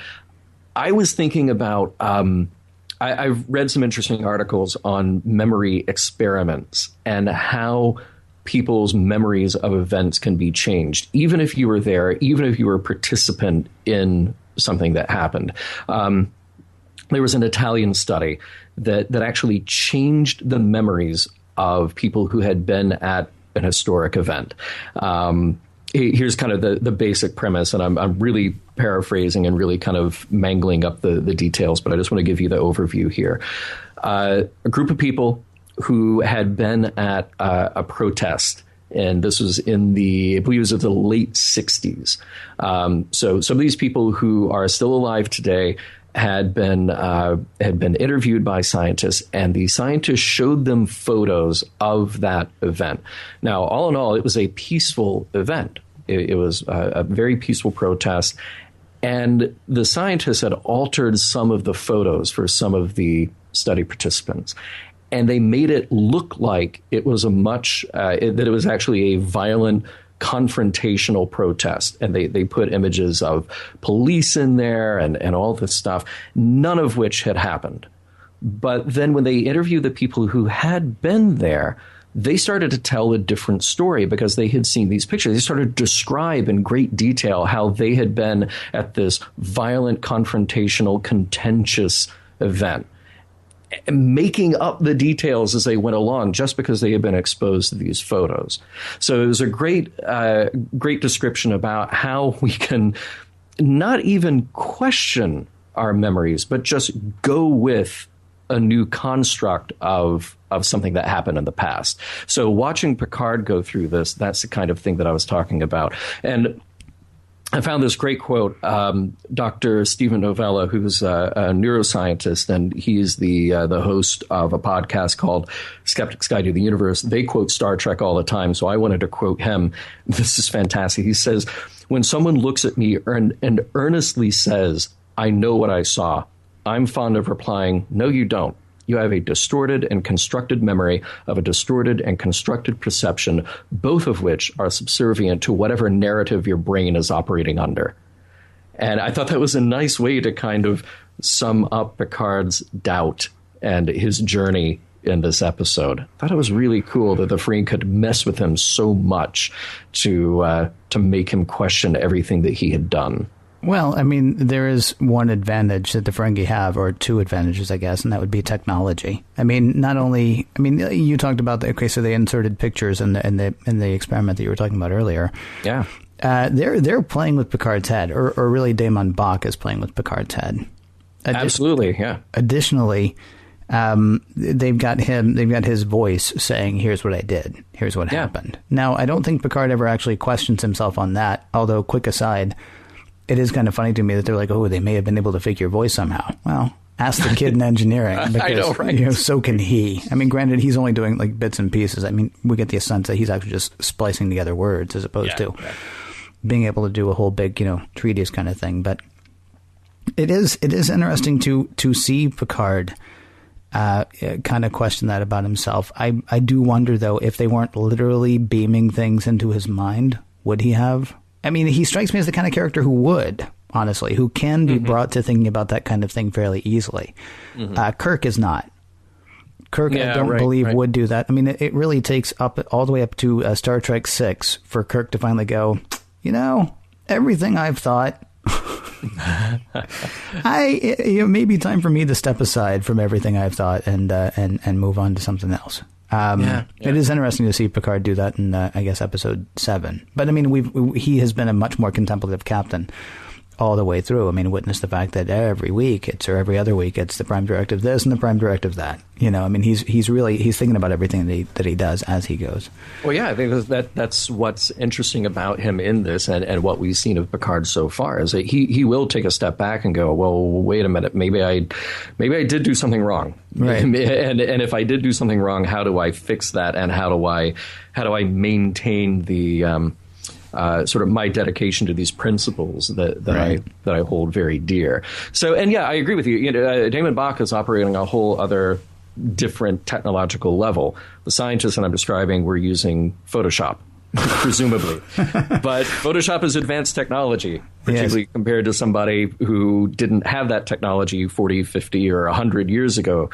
I was thinking about, I've read some interesting articles on memory experiments and how people's memories of events can be changed, even if you were there, even if you were a participant in something that happened. There was an Italian study that actually changed the memories of people who had been at an historic event. Here's kind of the basic premise, and I'm really paraphrasing and really kind of mangling up the details, but I just want to give you the overview here. A group of people who had been at a protest, and this was in I believe it was the late 60s. So some of these people who are still alive today had been interviewed by scientists, and the scientists showed them photos of that event. Now, all in all, it was a peaceful event. It was a very peaceful protest, and the scientists had altered some of the photos for some of the study participants, and they made it look like it was that it was actually a violent, confrontational protest. And they put images of police in there and all this stuff, none of which had happened. But then when they interviewed the people who had been there, they started to tell a different story because they had seen these pictures. They started to describe in great detail how they had been at this violent, confrontational, contentious event, making up the details as they went along just because they had been exposed to these photos. So it was a great description about how we can not even question our memories, but just go with a new construct of something that happened in the past. So watching Picard go through this, that's the kind of thing that I was talking about. And I found this great quote. Dr. Stephen Novella, who's a neuroscientist, and he's the host of a podcast called Skeptic's Guide to the Universe. They quote Star Trek all the time, so I wanted to quote him. This is fantastic. He says, "When someone looks at me and earnestly says, 'I know what I saw,' I'm fond of replying, 'No, you don't. You have a distorted and constructed memory of a distorted and constructed perception, both of which are subservient to whatever narrative your brain is operating under.'" And I thought that was a nice way to kind of sum up Picard's doubt and his journey in this episode. I thought it was really cool that the Ferengi could mess with him so much to make him question everything that he had done. Well, I mean, there is one advantage that the Ferengi have, or two advantages, I guess, and that would be technology. I mean, not only, I mean, you talked about so they inserted pictures in the experiment that you were talking about earlier. Yeah. They're playing with Picard's head, or really Damon Bach is playing with Picard's head. Absolutely, yeah. Additionally, they've got his voice saying, "Here's what I did. Here's what happened." Now, I don't think Picard ever actually questions himself on that, although, quick aside, it is kind of funny to me that they're like, "Oh, they may have been able to fake your voice somehow." Well, ask the kid in engineering, because I know, right? So can he. I mean, granted, he's only doing like bits and pieces. I mean, we get the sense that he's actually just splicing together words as opposed to being able to do a whole big, treatise kind of thing. But it is interesting to see Picard kind of question that about himself. I do wonder, though, if they weren't literally beaming things into his mind, would he have? I mean, he strikes me as the kind of character who would, honestly, who can be brought to thinking about that kind of thing fairly easily. Kirk is not. Kirk, I don't believe, would do that. I mean, it really takes all the way up to Star Trek 6 for Kirk to finally go, everything I've thought, it may be time for me to step aside from everything I've thought and move on to something else. It is interesting to see Picard do that in, I guess, episode 7. But I mean, he has been a much more contemplative captain all the way through. I mean, witness the fact that every week or every other week, it's the prime directive this and the prime directive that. I mean, he's thinking about everything that he does as he goes. Well, yeah, I think that's what's interesting about him in this, and what we've seen of Picard so far is that he will take a step back and go, well, wait a minute, maybe I did do something wrong, right? And if I did do something wrong, how do I fix that, and how do I maintain the sort of my dedication to these principles that I hold very dear. So, and yeah, I agree with you. Damon Bach is operating a whole other different technological level. The scientists that I'm describing were using Photoshop, presumably. But Photoshop is advanced technology, particularly compared to somebody who didn't have that technology 40, 50, or 100 years ago.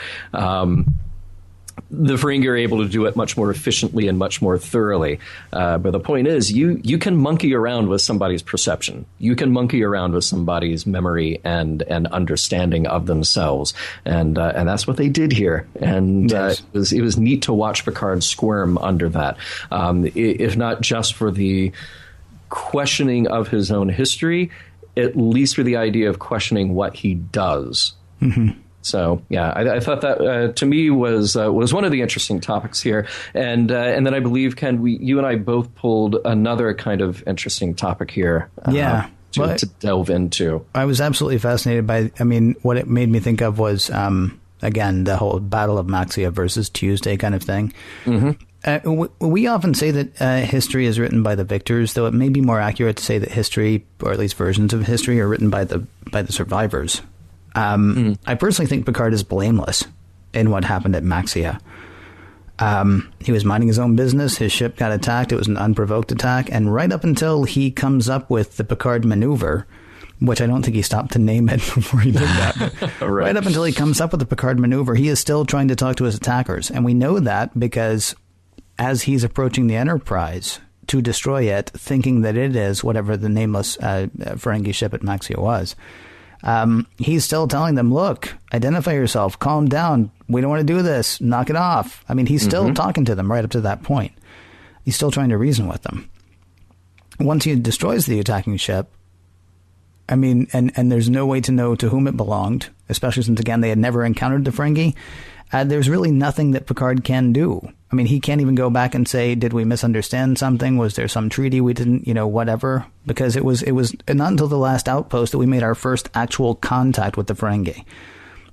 The Ferengi are able to do it much more efficiently and much more thoroughly. But the point is, you can monkey around with somebody's perception. You can monkey around with somebody's memory and understanding of themselves. And that's what they did here. And it was neat to watch Picard squirm under that, if not just for the questioning of his own history, at least for the idea of questioning what he does. Mm-hmm. So, yeah, I thought that, to me, was one of the interesting topics here. And then I believe, Ken, you and I both pulled another kind of interesting topic here to delve into. I was absolutely fascinated by, what it made me think of was, again, the whole Battle of Maxia versus Tuesday kind of thing. Mm-hmm. We often say that history is written by the victors, though it may be more accurate to say that history, or at least versions of history, are written by the survivors. I personally think Picard is blameless in what happened at Maxia. He was minding his own business. His ship got attacked. It was an unprovoked attack. And right up until he comes up with the Picard maneuver, which I don't think he stopped to name it before he did that. Right up until he comes up with the Picard maneuver, he is still trying to talk to his attackers. And we know that because as he's approaching the Enterprise to destroy it, thinking that it is whatever the nameless Ferengi ship at Maxia was, he's still telling them, look, identify yourself, calm down, we don't want to do this, knock it off. I mean, he's still talking to them right up to that point. He's still trying to reason with them. Once he destroys the attacking ship, I mean, and there's no way to know to whom it belonged, especially since, again, they had never encountered the Ferengi. There's really nothing that Picard can do. I mean, he can't even go back and say, did we misunderstand something? Was there some treaty we didn't, whatever? Because it was not until the last outpost that we made our first actual contact with the Ferengi,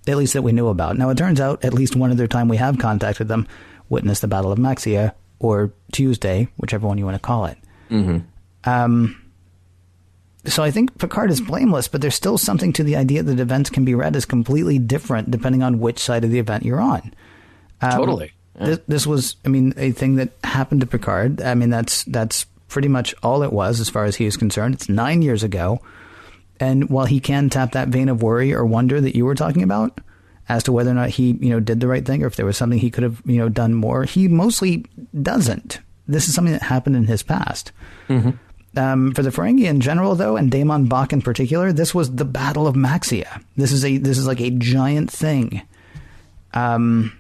at least that we knew about. Now, it turns out at least one other time we have contacted them, witnessed the Battle of Maxia, or Tuesday, whichever one you want to call it. So I think Picard is blameless, but there's still something to the idea that events can be read as completely different depending on which side of the event you're on. Totally. Yeah. This was, I mean, a thing that happened to Picard. I mean, that's pretty much all it was as far as he is concerned. It's 9 years ago. And while he can tap that vein of worry or wonder that you were talking about as to whether or not he, did the right thing or if there was something he could have, done more, he mostly doesn't. This is something that happened in his past. For the Ferengi in general, though, and Damon Bach in particular, this was the Battle of Maxia. This is like a giant thing. For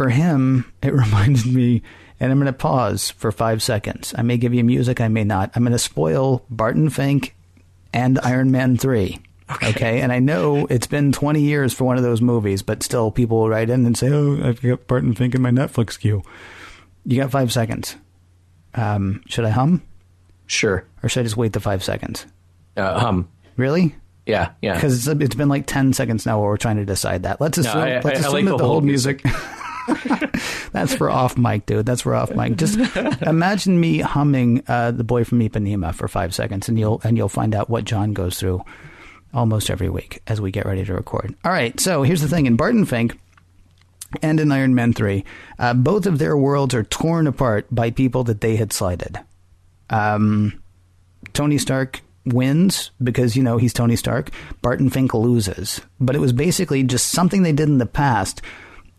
him, it reminded me, and I'm going to pause for 5 seconds. I may give you music, I may not. I'm going to spoil Barton Fink and Iron Man 3. Okay, and I know it's been 20 years for one of those movies, but still people will write in and say, oh, I've got Barton Fink in my Netflix queue. You got 5 seconds. Should I hum? Sure. Or should I just wait the 5 seconds? Hum. Really? Yeah. Because it's been like 10 seconds now while we're trying to decide that. Let's assume, I that like the whole music. That's for off mic, dude. That's for off mic. Just imagine me humming The Boy from Ipanema for 5 seconds, and you'll find out what John goes through almost every week as we get ready to record. All right. So here's the thing. In Barton Fink and in Iron Man 3, both of their worlds are torn apart by people that they had slighted. Tony Stark wins because, he's Tony Stark. Barton Fink loses. But it was basically just something they did in the past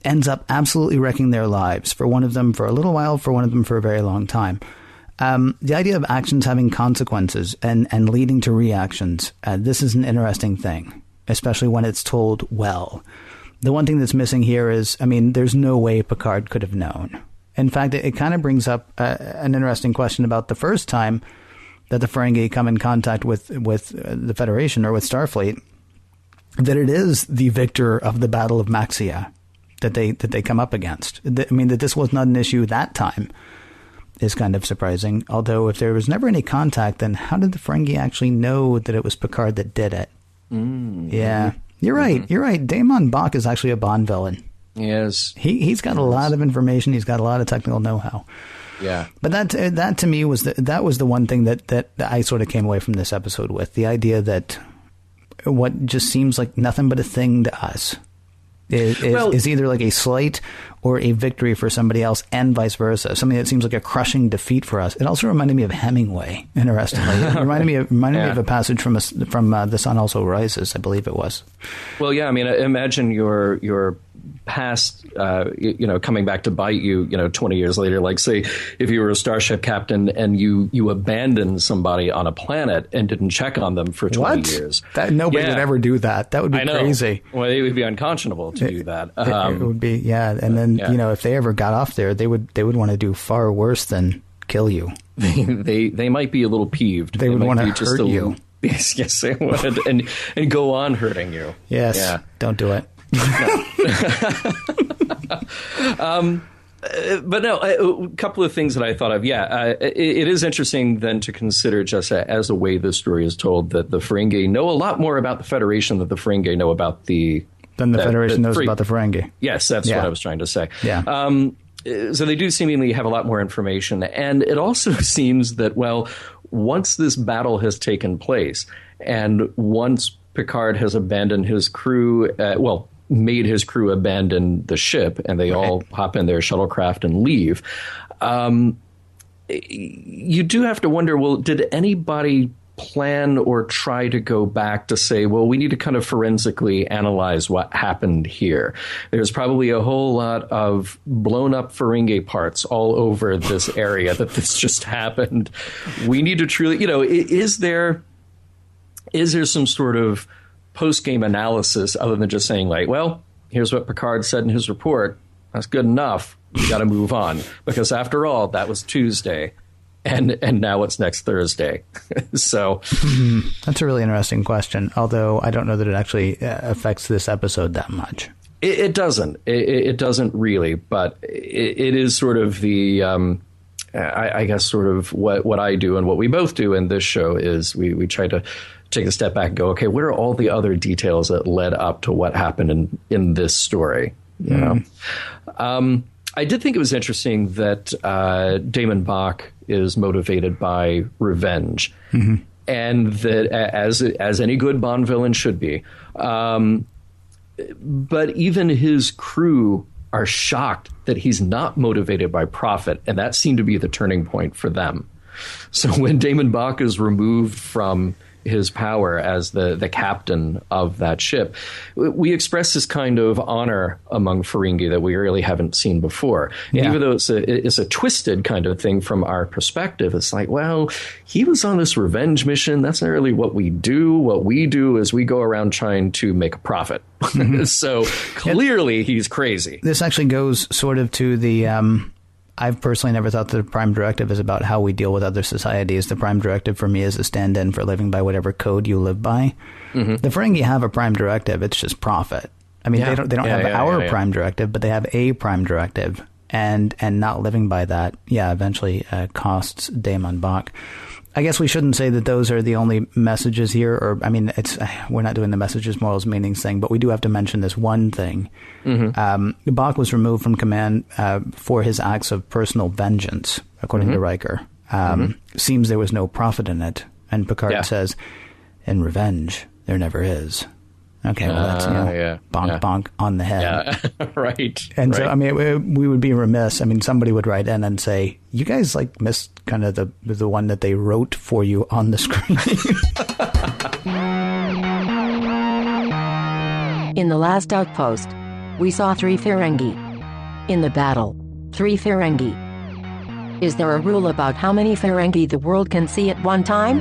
ends up absolutely wrecking their lives. For one of them for a little while, for one of them for a very long time. The idea of actions having consequences and leading to reactions, this is an interesting thing, especially when it's told well. The one thing that's missing here is, there's no way Picard could have known. In fact, it kind of brings up an interesting question about the first time that the Ferengi come in contact with the Federation or with Starfleet, that it is the victor of the Battle of Maxia that they come up against. That this was not an issue that time is kind of surprising. Although if there was never any contact, then how did the Ferengi actually know that it was Picard that did it? Yeah, you're right. You're right. Damon Bach is actually a Bond villain. Yes. He's got a lot of information. He's got a lot of technical know-how. Yeah. But that to me was the one thing that I sort of came away from this episode with. The idea that what just seems like nothing but a thing to us is either like a slight or a victory for somebody else, and vice versa. Something that seems like a crushing defeat for us. It also reminded me of Hemingway, interestingly. It reminded me of a passage from The Sun Also Rises, I believe it was. Well, yeah, imagine your past, coming back to bite you, 20 years later. Like, say, if you were a starship captain and you abandoned somebody on a planet and didn't check on them for 20 years. Nobody would ever do that. That would be crazy. Well, it would be unconscionable to do that. It would be, yeah. And then, if they ever got off there, they would want to do far worse than kill you. They might be a little peeved. They would want to hurt you. Yes, they would. and go on hurting you. Yes. Yeah. Don't do it. But no, a couple of things that I thought of. It is interesting then to consider just as the way this story is told that the Ferengi know a lot more about the Federation than the Ferengi know about the Federation knows about the Ferengi. Yes, that's what I was trying to say. Yeah. So they do seemingly have a lot more information, and it also seems that once this battle has taken place, and once Picard has abandoned his crew, made his crew abandon the ship, and they all hop in their shuttlecraft and leave. You do have to wonder, did anybody plan or try to go back to say, well, we need to kind of forensically analyze what happened here. There's probably a whole lot of blown up Ferengi parts all over this area that this just happened. We need to truly, is there some sort of post-game analysis other than just saying, like, well, here's what Picard said in his report. That's good enough. You got to move on. Because after all, that was Tuesday. And now it's next Thursday. So that's a really interesting question, although I don't know that it actually affects this episode that much. It doesn't. It doesn't really. But it is sort of the, I guess, sort of what I do and what we both do in this show is we try to take a step back and go, okay, what are all the other details that led up to what happened in this story? You know? I did think it was interesting that Damon Bach is motivated by revenge, and that as any good Bond villain should be. But even his crew are shocked that he's not motivated by profit, and that seemed to be the turning point for them. So when Damon Bach is removed from his power as the captain of that ship, we express this kind of honor among Ferengi that we really haven't seen before. And even though it's a twisted kind of thing from our perspective, it's like, well, he was on this revenge mission. That's not really what we do. What we do is we go around trying to make a profit. So clearly he's crazy. This actually goes sort of to the... I've personally never thought that the Prime Directive is about how we deal with other societies. The Prime Directive for me is a stand-in for living by whatever code you live by. The Ferengi have a Prime Directive. It's just profit. I mean, they don't have our Prime Directive, but they have a Prime Directive. And not living by that, eventually costs Damon Bach. I guess we shouldn't say that those are the only messages here, or I mean, we're not doing the messages, morals, meanings thing, but we do have to mention this one thing. Bach was removed from command for his acts of personal vengeance, according to Riker. Seems there was no profit in it, and Picard says, "In revenge, there never is." Okay, well, that's, bonk, bonk on the head. Yeah, right. And so, I mean, we would be remiss. I mean, somebody would write in and say, you guys, like, missed kind of the one that they wrote for you on the screen. In the Last Outpost, we saw 3 Ferengi. In the battle, 3 Ferengi. Is there a rule about how many Ferengi the world can see at one time?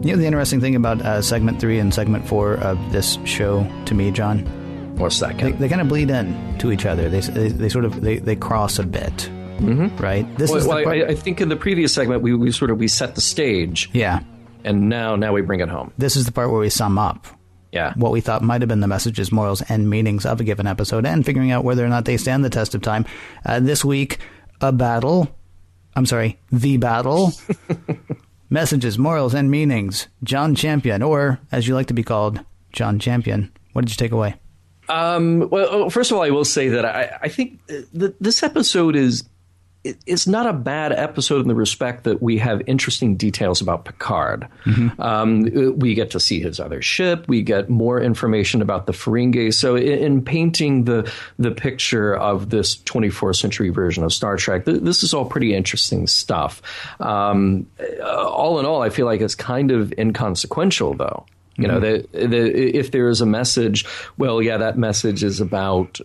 You know the interesting thing about segment 3 and segment 4 of this show to me, John? What's that? They kind of bleed in to each other. They sort of they cross a bit, right? I think in the previous segment we set the stage. Yeah. And now we bring it home. This is the part where we sum up. Yeah. What we thought might have been the messages, morals, and meanings of a given episode, and figuring out whether or not they stand the test of time. This week, the battle. Messages, morals, and meanings. John Champion, or as you like to be called, John Champion. What did you take away? Well, first of all, I will say that I think this episode it's not a bad episode in the respect that we have interesting details about Picard. We get to see his other ship. We get more information about the Ferengi. So in painting the picture of this 24th century version of Star Trek, this is all pretty interesting stuff. All in all, I feel like it's kind of inconsequential, though. You know, if there is a message, well, that message is about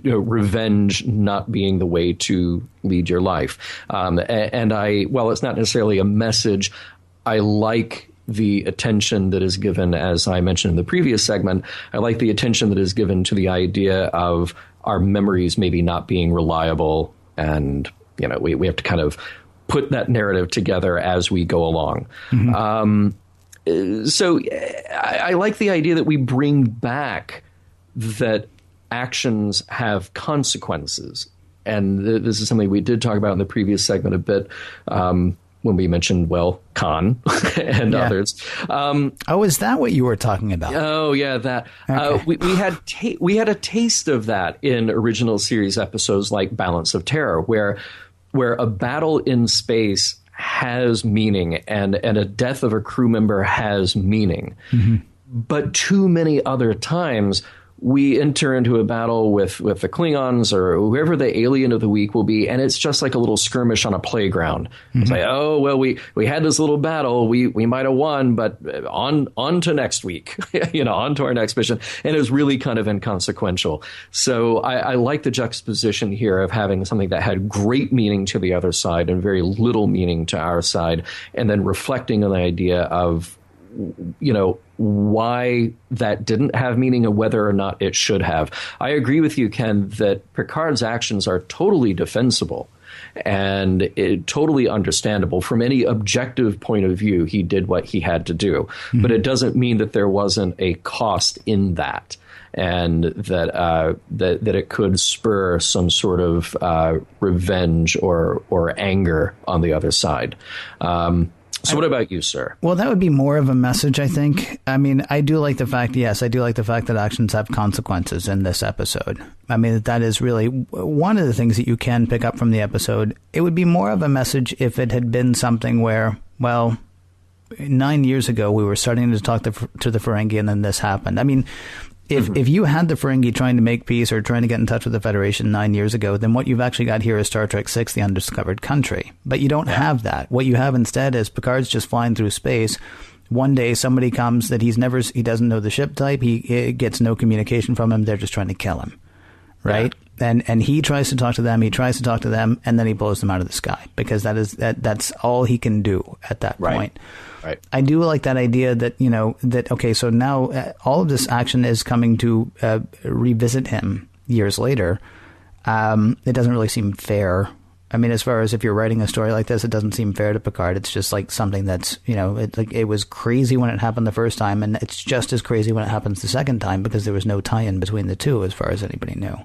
revenge not being the way to lead your life. And while it's not necessarily a message, I like the attention that is given, as I mentioned in the previous segment, I like the attention that is given to the idea of our memories maybe not being reliable. And, we have to kind of put that narrative together as we go along. So I like the idea that we bring back that actions have consequences. And this is something we did talk about in the previous segment a bit when we mentioned, Khan and others. Is that what you were talking about? Oh, yeah, that. Okay. We had a taste of that in original series episodes like Balance of Terror, where a battle in space has meaning and a death of a crew member has meaning. But too many other times we enter into a battle with the Klingons or whoever the alien of the week will be, and it's just like a little skirmish on a playground. It's like, oh, well, we had this little battle. We might have won, but on to next week, on to our next mission. And it was really kind of inconsequential. So I like the juxtaposition here of having something that had great meaning to the other side and very little meaning to our side, and then reflecting on the idea of why that didn't have meaning and whether or not it should have. I agree with you, Ken, that Picard's actions are totally defensible and totally understandable. From any objective point of view, he did what he had to do. But it doesn't mean that there wasn't a cost in that, and that it could spur some sort of revenge or anger on the other side. So what about you, sir? Well, that would be more of a message, I think. I mean, I do like the fact that actions have consequences in this episode. I mean, that is really one of the things that you can pick up from the episode. It would be more of a message if it had been something where, well, 9 years ago, we were starting to talk to the Ferengi, and then this happened. I mean, if you had the Ferengi trying to make peace or trying to get in touch with the Federation 9 years ago, then what you've actually got here is Star Trek VI, The Undiscovered Country. But you don't have that. What you have instead is Picard's just flying through space. One day somebody comes that he doesn't know the ship type. He gets no communication from him. They're just trying to kill him. Right? Yeah. And he tries to talk to them. And then he blows them out of the sky, because that's all he can do at that point. Right. I do like that idea that, okay, so now all of this action is coming to revisit him years later. It doesn't really seem fair. I mean, as far as if you're writing a story like this, it doesn't seem fair to Picard. It's just like something that's, it was crazy when it happened the first time, and it's just as crazy when it happens the second time, because there was no tie-in between the two as far as anybody knew.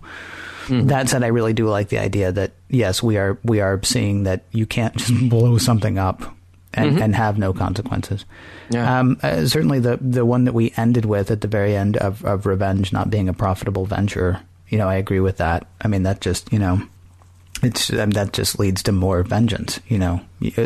That said, I really do like the idea that, yes, we are seeing that you can't just blow something up and have no consequences. Yeah. Certainly the one that we ended with at the very end of revenge not being a profitable venture, I agree with that. I mean, that just, that just leads to more vengeance.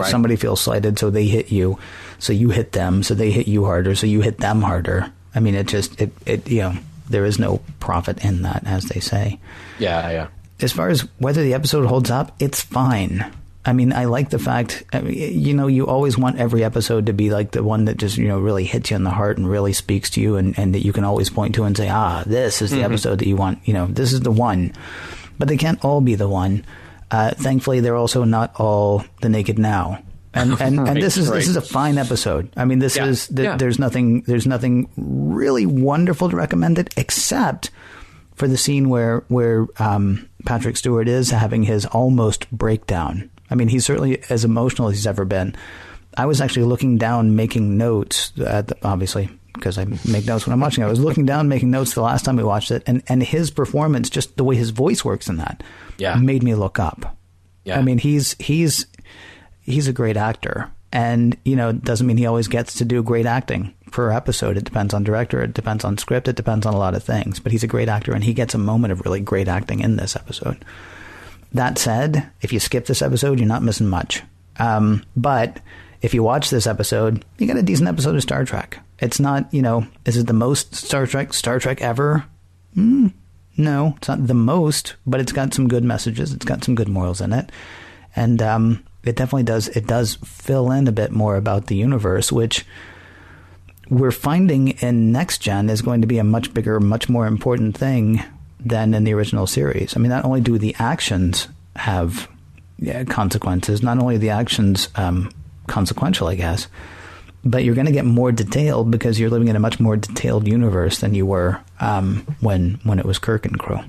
Somebody feels slighted, so they hit you, so you hit them, so they hit you harder, so you hit them harder. I mean, there is no profit in that, as they say. Yeah. As far as whether the episode holds up, it's fine. I mean, I like the fact, you always want every episode to be like the one that just, really hits you in the heart and really speaks to you, and that you can always point to and say, this is the episode that you want, this is the one. But they can't all be the one. Thankfully, they're also not all the Naked Now. And this is a fine episode. I mean, there's nothing really wonderful to recommend it, except for the scene where Patrick Stewart is having his almost breakdown. I mean, he's certainly as emotional as he's ever been. I was actually looking down, making notes, obviously, because I make notes when I'm watching. I was looking down, making notes the last time we watched it, and his performance, just the way his voice works in that, made me look up. Yeah. I mean, he's a great actor, and it doesn't mean he always gets to do great acting per episode. It depends on director, it depends on script, it depends on a lot of things. But he's a great actor, and he gets a moment of really great acting in this episode. That said, if you skip this episode, you're not missing much. But if you watch this episode, you get a decent episode of Star Trek. It's not, is it the most Star Trek ever? No, it's not the most, but it's got some good messages. It's got some good morals in it. And it definitely does fill in a bit more about the universe, which we're finding in Next Gen is going to be a much bigger, much more important thing than in the original series. I mean, not only do the actions have consequences, not only are the actions consequential, I guess, but you're going to get more detailed because you're living in a much more detailed universe than you were when it was Kirk and crew.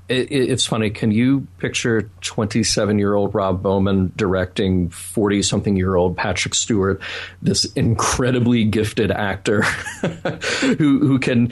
It's funny. Can you picture 27-year-old Rob Bowman directing 40-something-year-old Patrick Stewart, this incredibly gifted actor who can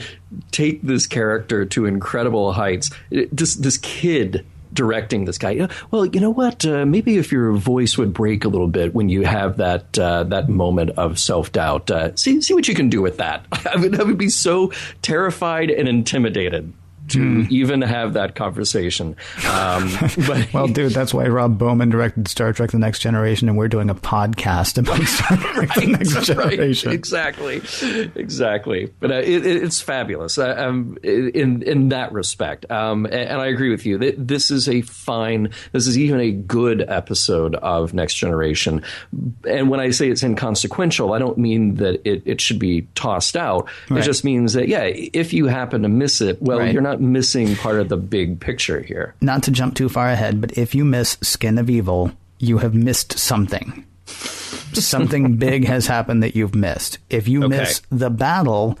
take this character to incredible heights? This kid directing this guy. Well, you know what? Maybe if your voice would break a little bit when you have that moment of self-doubt, see what you can do with that. I would be so terrified and intimidated. to even have that conversation. But well, dude, that's why Rob Bowman directed Star Trek The Next Generation, and we're doing a podcast about Star Trek The Next Generation. Right. Exactly. But it's fabulous in that respect. And I agree with you. This is even a good episode of Next Generation. And when I say it's inconsequential, I don't mean that it should be tossed out. Right. It just means that, if you happen to miss it, well, you're not missing part of the big picture here. Not to jump too far ahead, but if you miss Skin of Evil, you have missed something. Something big has happened that you've missed. If you miss the battle,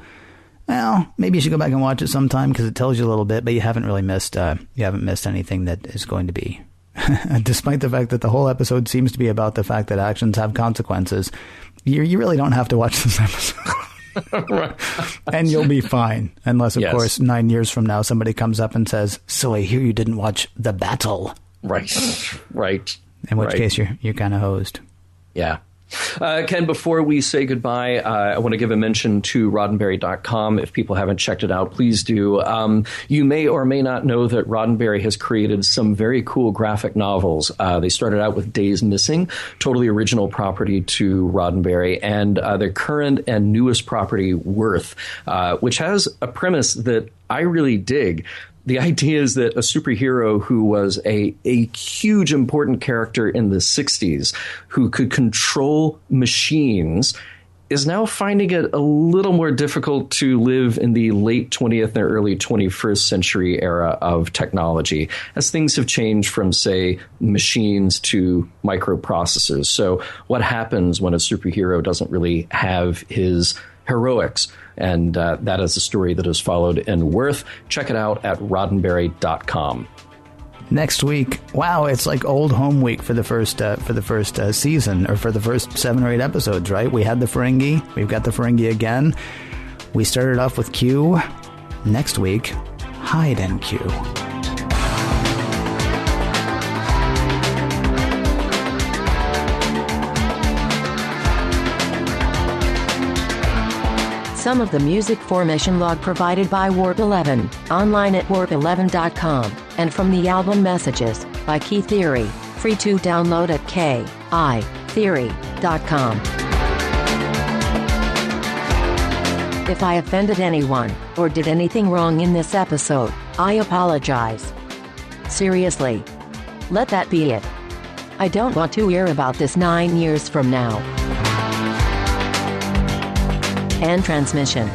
well, maybe you should go back and watch it sometime because it tells you a little bit, but you haven't really missed anything that is going to be. Despite the fact that the whole episode seems to be about the fact that actions have consequences, you really don't have to watch this episode. Right. And you'll be fine. Unless, of course, 9 years from now, somebody comes up and says, so I hear you didn't watch The Battle. Right. In which case, you're kind of hosed. Yeah. Ken, before we say goodbye, I want to give a mention to Roddenberry.com. If people haven't checked it out, please do. You may or may not know that Roddenberry has created some very cool graphic novels. They started out with Days Missing, totally original property to Roddenberry, and their current and newest property, Worth, which has a premise that I really dig. The idea is that a superhero who was a huge important character in the 60s who could control machines is now finding it a little more difficult to live in the late 20th and early 21st century era of technology as things have changed from, say, machines to microprocessors. So what happens when a superhero doesn't really have his heroics? And that is a story that is followed in Worth. Check it out at Roddenberry.com. Next week, wow, it's like old home week for the first season, or for the first 7 or 8 episodes, right? We had the Ferengi. We've got the Ferengi again. We started off with Q. Next week, Hyde and Q. Some of the music formation log provided by Warp 11, online at warp11.com, and from the album Messages, by Key Theory, free to download at kitheory.com. If I offended anyone, or did anything wrong in this episode, I apologize. Seriously. Let that be it. I don't want to hear about this 9 years from now. End transmission.